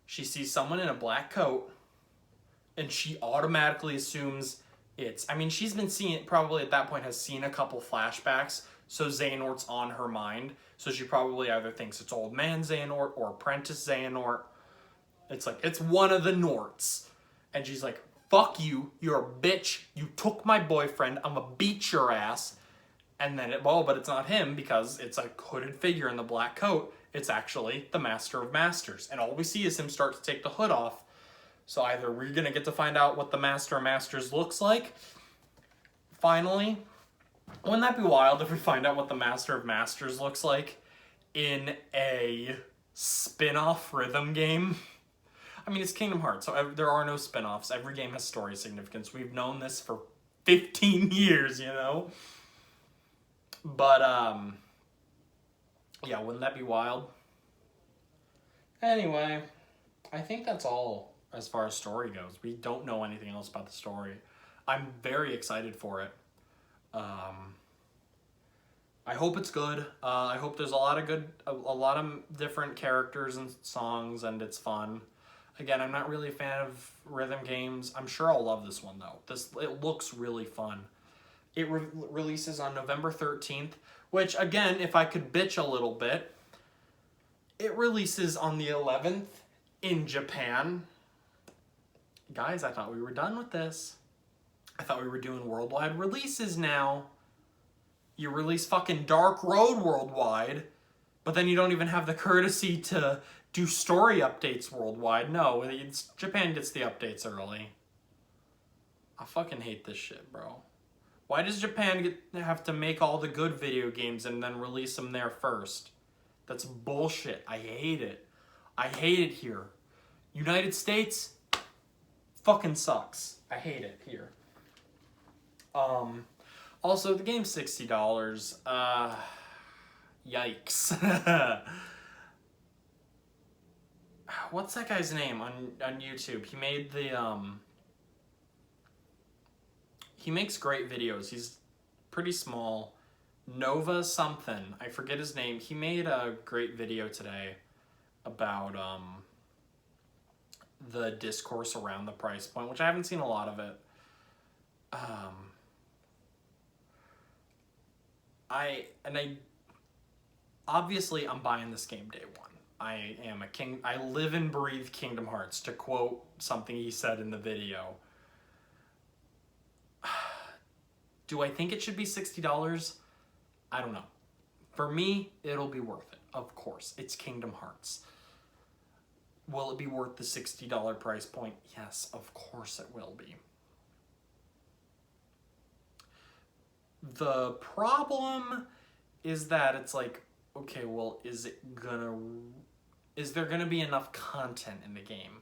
she sees someone in a black coat, and she automatically assumes she's been seeing, probably at that point has seen a couple flashbacks, so Xehanort's on her mind, so she probably either thinks it's Old Man Xehanort or Apprentice Xehanort. It's like, it's one of the Norts. And she's like, fuck you, you're a bitch, you took my boyfriend, I'm gonna beat your ass. And then but it's not him because it's a hooded figure in the black coat. It's actually the Master of Masters. And all we see is him start to take the hood off. So either we're going to get to find out what the Master of Masters looks like, finally. Wouldn't that be wild if we find out what the Master of Masters looks like in a spin-off rhythm game? I mean, it's Kingdom Hearts, so there are no spin-offs. Every game has story significance. We've known this for 15 years, you know? But, yeah, wouldn't that be wild? Anyway, I think that's all as far as story goes. We don't know anything else about the story. I'm very excited for it. I hope it's good. I hope there's a lot of different characters and songs, and it's fun. Again, I'm not really a fan of rhythm games. I'm sure I'll love this one, though. It looks really fun. It releases on November 13th, which, again, if I could bitch a little bit, it releases on the 11th in Japan. Guys, I thought we were done with this. I thought we were doing worldwide releases now. You release fucking Dark Road worldwide, but then you don't even have the courtesy to do story updates worldwide. No, Japan gets the updates early. I fucking hate this shit, bro. Why does Japan have to make all the good video games and then release them there first? That's bullshit. I hate it. I hate it here. United States fucking sucks. I hate it here. Also, the game's $60. Yikes. What's that guy's name on YouTube? He made he makes great videos. He's pretty small. Nova something. I forget his name. He made a great video today about the discourse around the price point, which I haven't seen a lot of it. Obviously I'm buying this game day one. I am a king. I live and breathe Kingdom Hearts, to quote something he said in the video. Do I think it should be $60? I don't know. For me, it'll be worth it. Of course, it's Kingdom Hearts. Will it be worth the $60 price point? Yes, of course it will be. The problem is that it's like, okay, well, is there gonna be enough content in the game?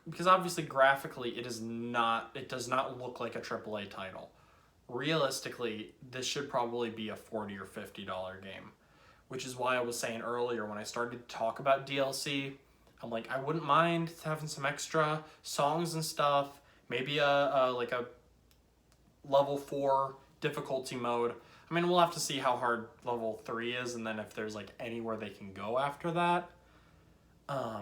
Because obviously graphically it does not look like a AAA title. Realistically, this should probably be a $40 or $50 game, which is why I was saying earlier when I started to talk about DLC, I'm like, I wouldn't mind having some extra songs and stuff, maybe a level 4 difficulty mode. I mean, we'll have to see how hard level 3 is, and then if there's like anywhere they can go after that.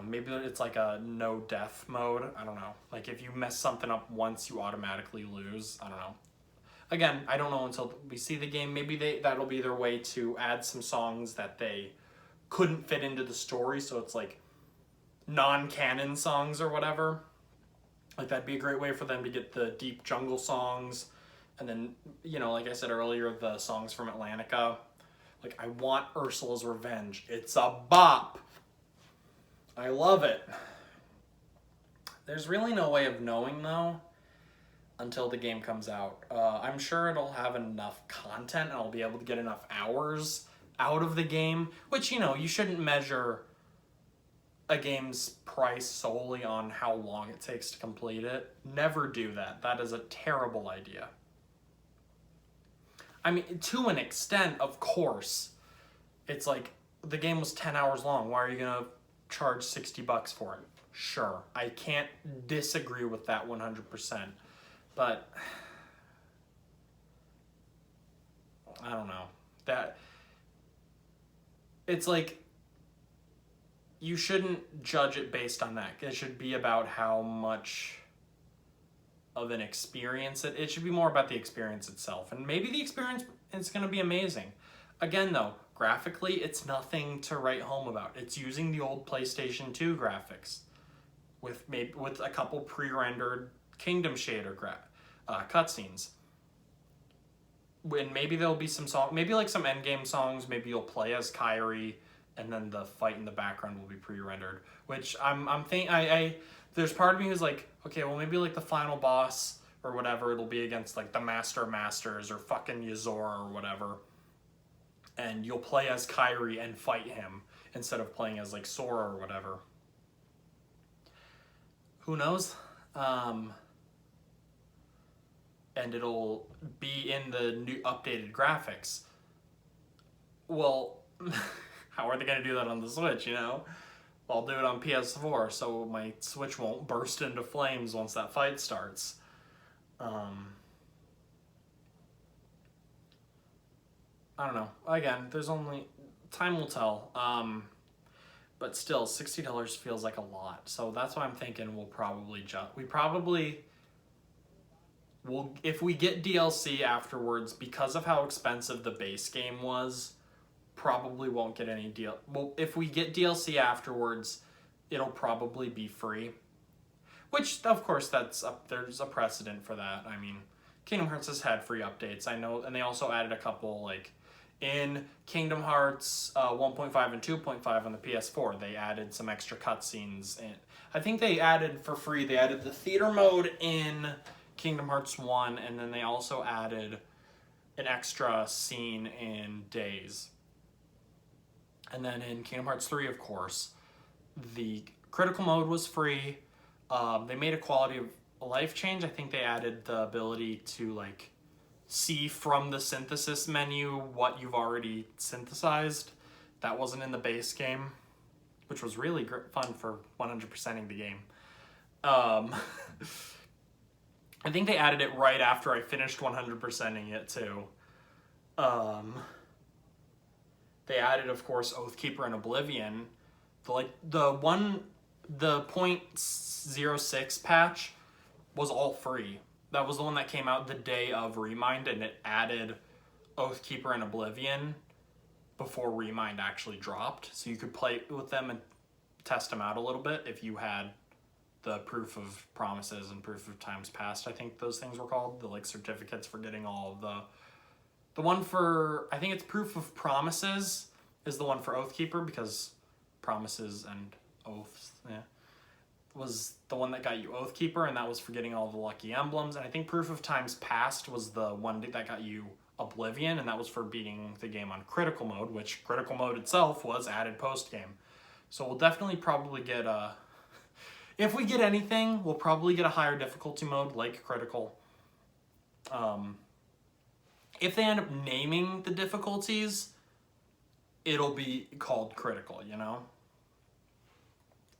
Maybe it's like a no death mode. I don't know. Like if you mess something up once, you automatically lose. I don't know. Again, I don't know until we see the game. Maybe that'll be their way to add some songs that they couldn't fit into the story, so it's like non-canon songs or whatever. Like that'd be a great way for them to get the deep jungle songs, and then, you know, like I said earlier, the songs from Atlantica. Like, I want Ursula's Revenge. It's a bop. I love it. There's really no way of knowing, though, until the game comes out. I'm sure it'll have enough content and I'll be able to get enough hours out of the game, which, you know, you shouldn't measure a game's price solely on how long it takes to complete it. Never do that. That is a terrible idea. I mean, to an extent, of course. It's like, the game was 10 hours long. Why are you going to charge $60 for it? Sure. I can't disagree with that 100%. But, I don't know. It's like, you shouldn't judge it based on that. It should be about how much of an experience it should be more about the experience itself. And maybe the experience is going to be amazing. Again, though, graphically, it's nothing to write home about. It's using the old PlayStation 2 graphics with a couple pre-rendered Kingdom shader cutscenes. when maybe there'll be some song, maybe like some endgame songs. Maybe you'll play as Kyrie, and then the fight in the background will be pre-rendered. Which I'm thinking, there's part of me who's like, okay, well maybe like the final boss or whatever, it'll be against like the Master of Masters or fucking Ysor or whatever, and you'll play as Kyrie and fight him instead of playing as like Sora or whatever. Who knows? And it'll be in the new updated graphics. Well, how are they going to do that on the Switch, you know? I'll do it on PS4, so my Switch won't burst into flames once that fight starts. I don't know. Again, there's only... time will tell. But still, $60 feels like a lot. So that's why I'm thinking we'll probably if we get DLC afterwards, because of how expensive the base game was, probably won't get any deal. Well, if we get DLC afterwards, it'll probably be free. Which, of course, there's a precedent for that. I mean, Kingdom Hearts has had free updates, I know, and they also added a couple, like, in Kingdom Hearts 1.5 and 2.5 on the PS4, they added some extra cutscenes. And I think they added, for free, they added the theater mode in Kingdom Hearts 1, and then they also added an extra scene in Days. And then in Kingdom Hearts 3, of course, the critical mode was free. They made a quality of life change. I think they added the ability to, like, see from the synthesis menu what you've already synthesized. That wasn't in the base game, which was really fun for 100%ing the game. I think they added it right after I finished 100%ing it too. They added, of course, Oathkeeper and Oblivion. The 0.06 patch was all free. That was the one that came out the day of Remind, and it added Oathkeeper and Oblivion before Remind actually dropped. So you could play with them and test them out a little bit if you had the Proof of Promises and Proof of Times Past, I think those things were called. The, like, certificates for getting all of the one for, I think it's Proof of Promises is the one for Oathkeeper, because Promises and Oaths, yeah, was the one that got you Oathkeeper, and that was for getting all the lucky emblems. And I think Proof of Times Past was the one that got you Oblivion, and that was for beating the game on critical mode, which critical mode itself was added post-game. So we'll definitely probably get if we get anything, we'll probably get a higher difficulty mode like critical. If they end up naming the difficulties, it'll be called critical, you know?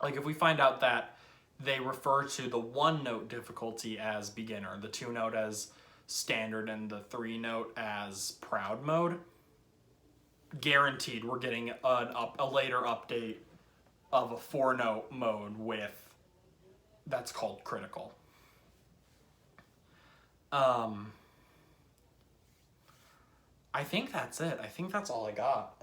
Like, if we find out that they refer to the 1-note difficulty as beginner, the 2-note as standard, and the 3-note as proud mode, guaranteed we're getting a later update of a 4-note mode with, that's called critical. I think that's it. I think that's all I got.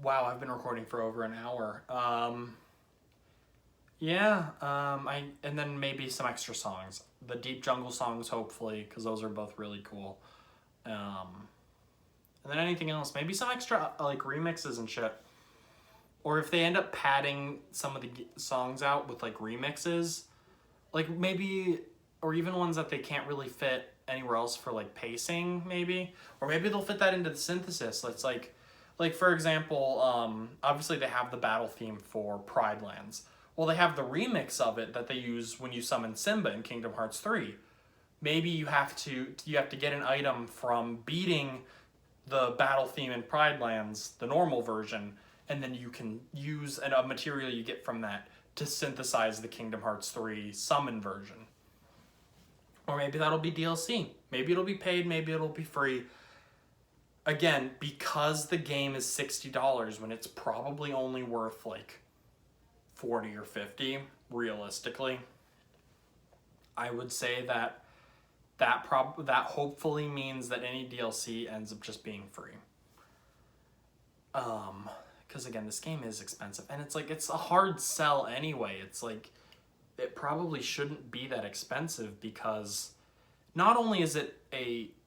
Wow, I've been recording for over an hour. And then maybe some extra songs. The Deep Jungle songs, hopefully, because those are both really cool. And then anything else. Maybe some extra, like, remixes and shit. Or if they end up padding some of the songs out with, like, remixes, like, maybe, or even ones that they can't really fit anywhere else for, like, pacing, maybe. Or maybe they'll fit that into the synthesis. It's like, for example, obviously they have the battle theme for Pride Lands. Well, they have the remix of it that they use when you summon Simba in Kingdom Hearts 3. Maybe you have to get an item from beating the battle theme in Pride Lands, the normal version, and then you can use a material you get from that to synthesize the Kingdom Hearts 3 summon version. Or maybe that'll be DLC. Maybe it'll be paid, maybe it'll be free. Again, because the game is $60 when it's probably only worth like $40 or $50, realistically, I would say that hopefully means that any DLC ends up just being free. Because again, this game is expensive, and it's like, it's a hard sell anyway. It's like, it probably shouldn't be that expensive, because not only is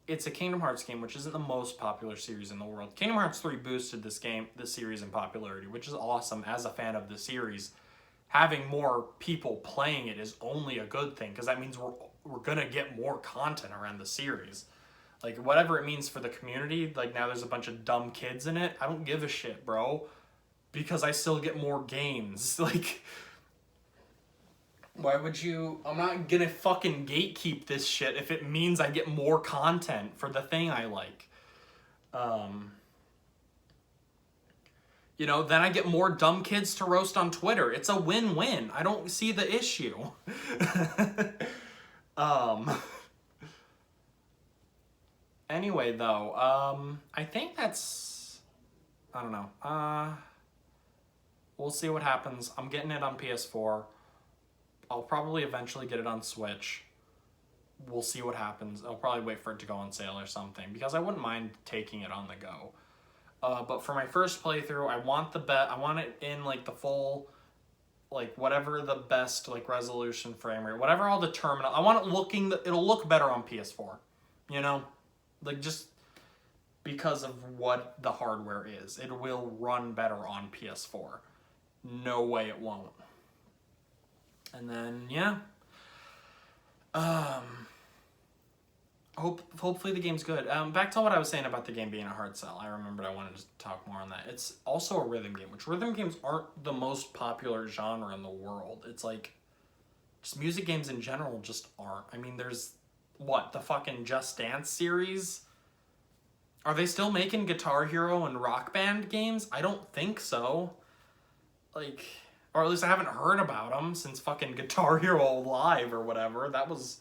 it's a Kingdom Hearts game, which isn't the most popular series in the world. Kingdom Hearts 3 boosted this series in popularity, which is awesome. As a fan of the series, having more people playing it is only a good thing, because that means we're gonna get more content around the series. Like, whatever it means for the community, like, now there's a bunch of dumb kids in it. I don't give a shit, bro, because I still get more games. Like, why would you... I'm not gonna fucking gatekeep this shit if it means I get more content for the thing I like. You know, then I get more dumb kids to roast on Twitter. It's a win-win. I don't see the issue. Anyway, though, I think that's... I don't know. We'll see what happens. I'm getting it on PS4. I'll probably eventually get it on Switch. We'll see what happens. I'll probably wait for it to go on sale or something, because I wouldn't mind taking it on the go. But for my first playthrough, I want it in, like, the full, like, whatever the best, like, resolution frame rate, whatever all the terminal, I want it it'll look better on PS4, you know? Like, just because of what the hardware is. It will run better on PS4. No way it won't. And then, yeah. Hopefully the game's good. Back to what I was saying about the game being a hard sell. I remembered I wanted to talk more on that. It's also a rhythm game, which rhythm games aren't the most popular genre in the world. It's like, just music games in general just aren't. I mean, there's, the fucking Just Dance series? Are they still making Guitar Hero and Rock Band games? I don't think so. Like... Or at least I haven't heard about them since fucking Guitar Hero Live or whatever. That was...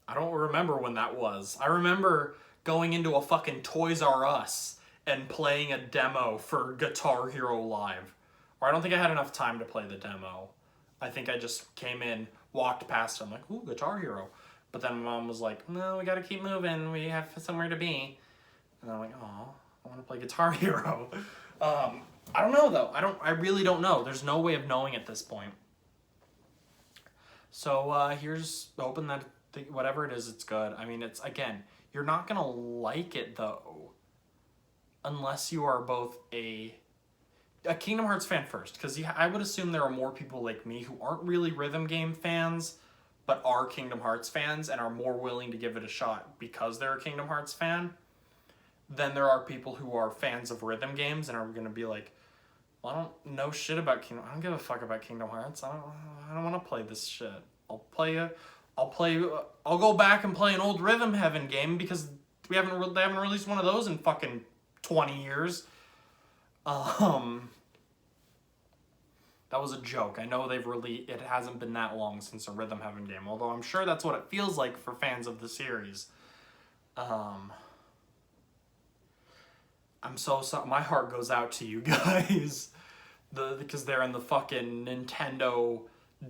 I don't remember when that was. I remember going into a fucking Toys R Us and playing a demo for Guitar Hero Live. Or I don't think I had enough time to play the demo. I think I just came in, walked past it, I'm like, ooh, Guitar Hero. But then my mom was like, no, we gotta keep moving. We have somewhere to be. And I'm like, oh... I want to play Guitar Hero. I don't know, though. I really don't know. There's no way of knowing at this point. So, here's hoping that whatever it is, it's good. I mean, it's, again, you're not going to like it, though, unless you are both a Kingdom Hearts fan first. Because I would assume there are more people like me who aren't really rhythm game fans, but are Kingdom Hearts fans and are more willing to give it a shot because they're a Kingdom Hearts fan. Then there are people who are fans of rhythm games and are going to be like, well, I don't know shit about Kingdom. I don't give a fuck about Kingdom Hearts. I don't want to play this shit. I'll go back and play an old Rhythm Heaven game because they haven't released one of those in fucking 20 years. That was a joke. I know it hasn't been that long since a Rhythm Heaven game, although I'm sure that's what it feels like for fans of the series. I'm so sorry. My heart goes out to you guys. Because they're in the fucking Nintendo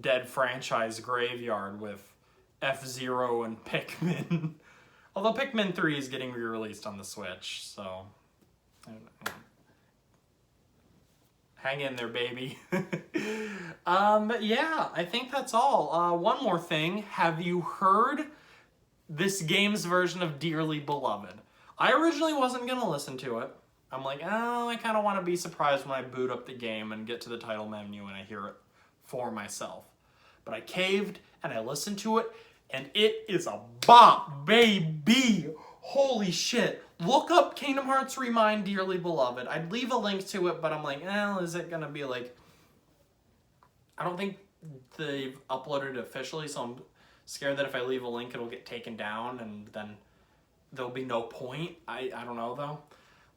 dead franchise graveyard with F-Zero and Pikmin. Although Pikmin 3 is getting re-released on the Switch, so... Hang in there, baby. But yeah, I think that's all. One more thing. Have you heard this game's version of Dearly Beloved? I originally wasn't going to listen to it. I'm like, oh, I kind of want to be surprised when I boot up the game and get to the title menu and I hear it for myself. But I caved and I listened to it, and it is a bop, baby. Holy shit. Look up Kingdom Hearts Remind Dearly Beloved. I'd leave a link to it, but I'm like, is it going to be like... I don't think they've uploaded it officially, so I'm scared that if I leave a link, it'll get taken down, and then there'll be no point. I don't know, though.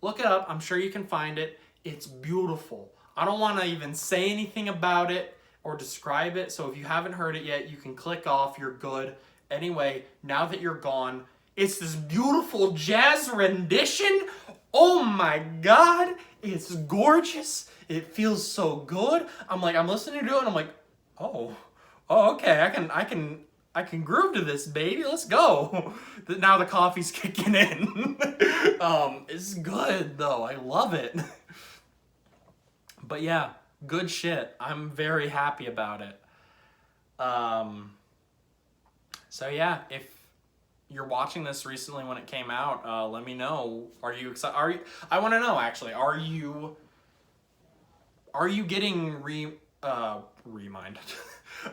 Look it up. I'm sure you can find it. It's beautiful. I don't want to even say anything about it or describe it, so if you haven't heard it yet, you can click off. You're good. Anyway, now that you're gone, it's this beautiful jazz rendition. Oh my god. It's gorgeous. It feels so good. I'm listening to it, and I'm like, oh, okay, I can groove to this, baby. Let's go. Now the coffee's kicking in. It's good, though. I love it. But yeah, good shit. I'm very happy about it. So yeah, if you're watching this recently when it came out, let me know. Are you excited? I want to know actually. Are you getting reminded?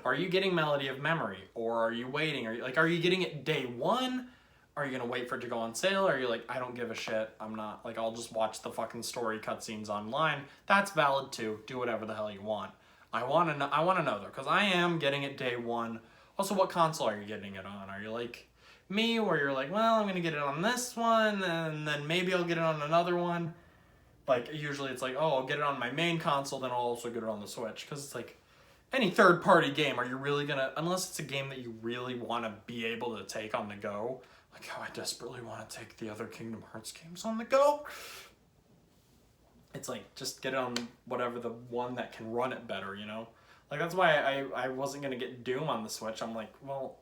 Are you getting Melody of Memory, or are you waiting? Are you getting it day one? Are you gonna wait for it to go on sale? Or are you like, I don't give a shit. I'm not, like, I'll just watch the fucking story cutscenes online. That's valid too. Do whatever the hell you want. I want to know though, because I am getting it day one. Also, what console are you getting it on? Are you like me, where you're like, well, I'm gonna get it on this one, and then maybe I'll get it on another one. Like, usually it's like, oh, I'll get it on my main console, then I'll also get it on the Switch. Because it's like, any third-party game, are you really gonna, unless it's a game that you really want to be able to take on the go, like how I desperately want to take the other Kingdom Hearts games on the go, it's like, just get it on whatever the one that can run it better, you know? Like, that's why I wasn't gonna get Doom on the Switch. I'm like, well,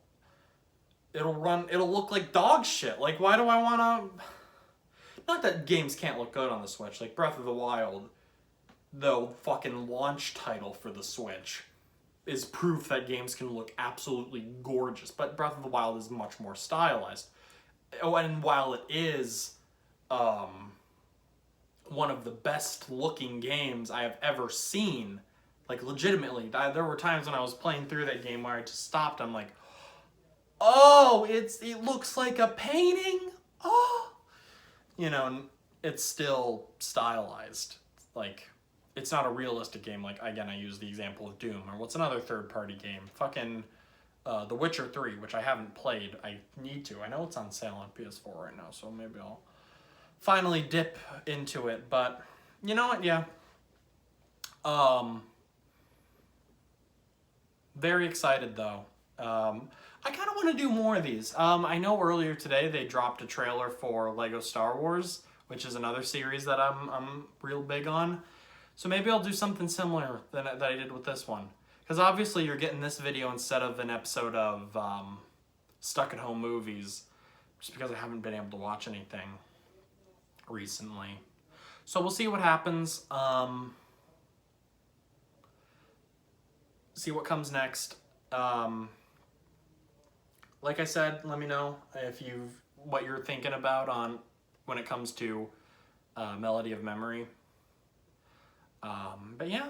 it'll look like dog shit. Like, why do I wanna... Not that games can't look good on the Switch. Like, Breath of the Wild, the fucking launch title for the Switch, is proof that games can look absolutely gorgeous. But Breath of the Wild is much more stylized. Oh, and while it is one of the best looking games I have ever seen, like, legitimately, there were times when I was playing through that game where I just stopped. I'm like, oh, it looks like a painting. Oh, you know, it's still stylized. Like, it's not a realistic game. Like, again, I use the example of Doom. Or what's another third-party game? Fucking The Witcher 3, which I haven't played. I need to. I know it's on sale on PS4 right now, so maybe I'll finally dip into it. But, you know what? Yeah. Very excited, though. I kind of want to do more of these. I know earlier today they dropped a trailer for Lego Star Wars, which is another series that I'm real big on. So maybe I'll do something similar that I did with this one. Because obviously you're getting this video instead of an episode of Stuck at Home Movies, just because I haven't been able to watch anything recently. So we'll see what happens. See what comes next. Like I said, let me know if what you're thinking about on when it comes to Melody of Memory. But yeah,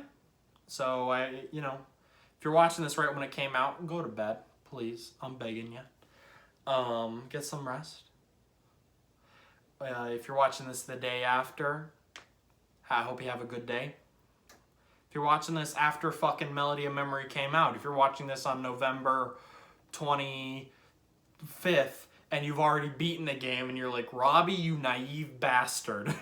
so if you're watching this right when it came out, go to bed, please. I'm begging you. Get some rest. If you're watching this the day after, I hope you have a good day. If you're watching this after fucking Melody of Memory came out, if you're watching this on November 25th and you've already beaten the game and you're like, Robby, you naive bastard.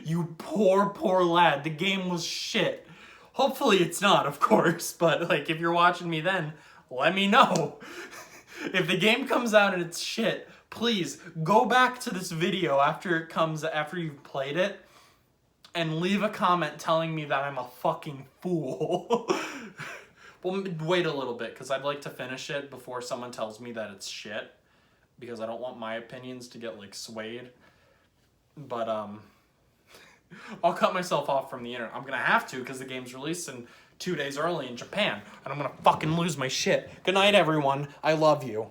You poor lad. The game was shit. Hopefully it's not, of course, but like, if you're watching me then, let me know. If the game comes out and it's shit, please go back to this video after you've played it and leave a comment telling me that I'm a fucking fool. Well, wait a little bit, because I'd like to finish it before someone tells me that it's shit, because I don't want my opinions to get, like, swayed. But, I'll cut myself off from the internet. I'm gonna have to, because the game's released in 2 days early in Japan, and I'm gonna fucking lose my shit. Good night, everyone. I love you.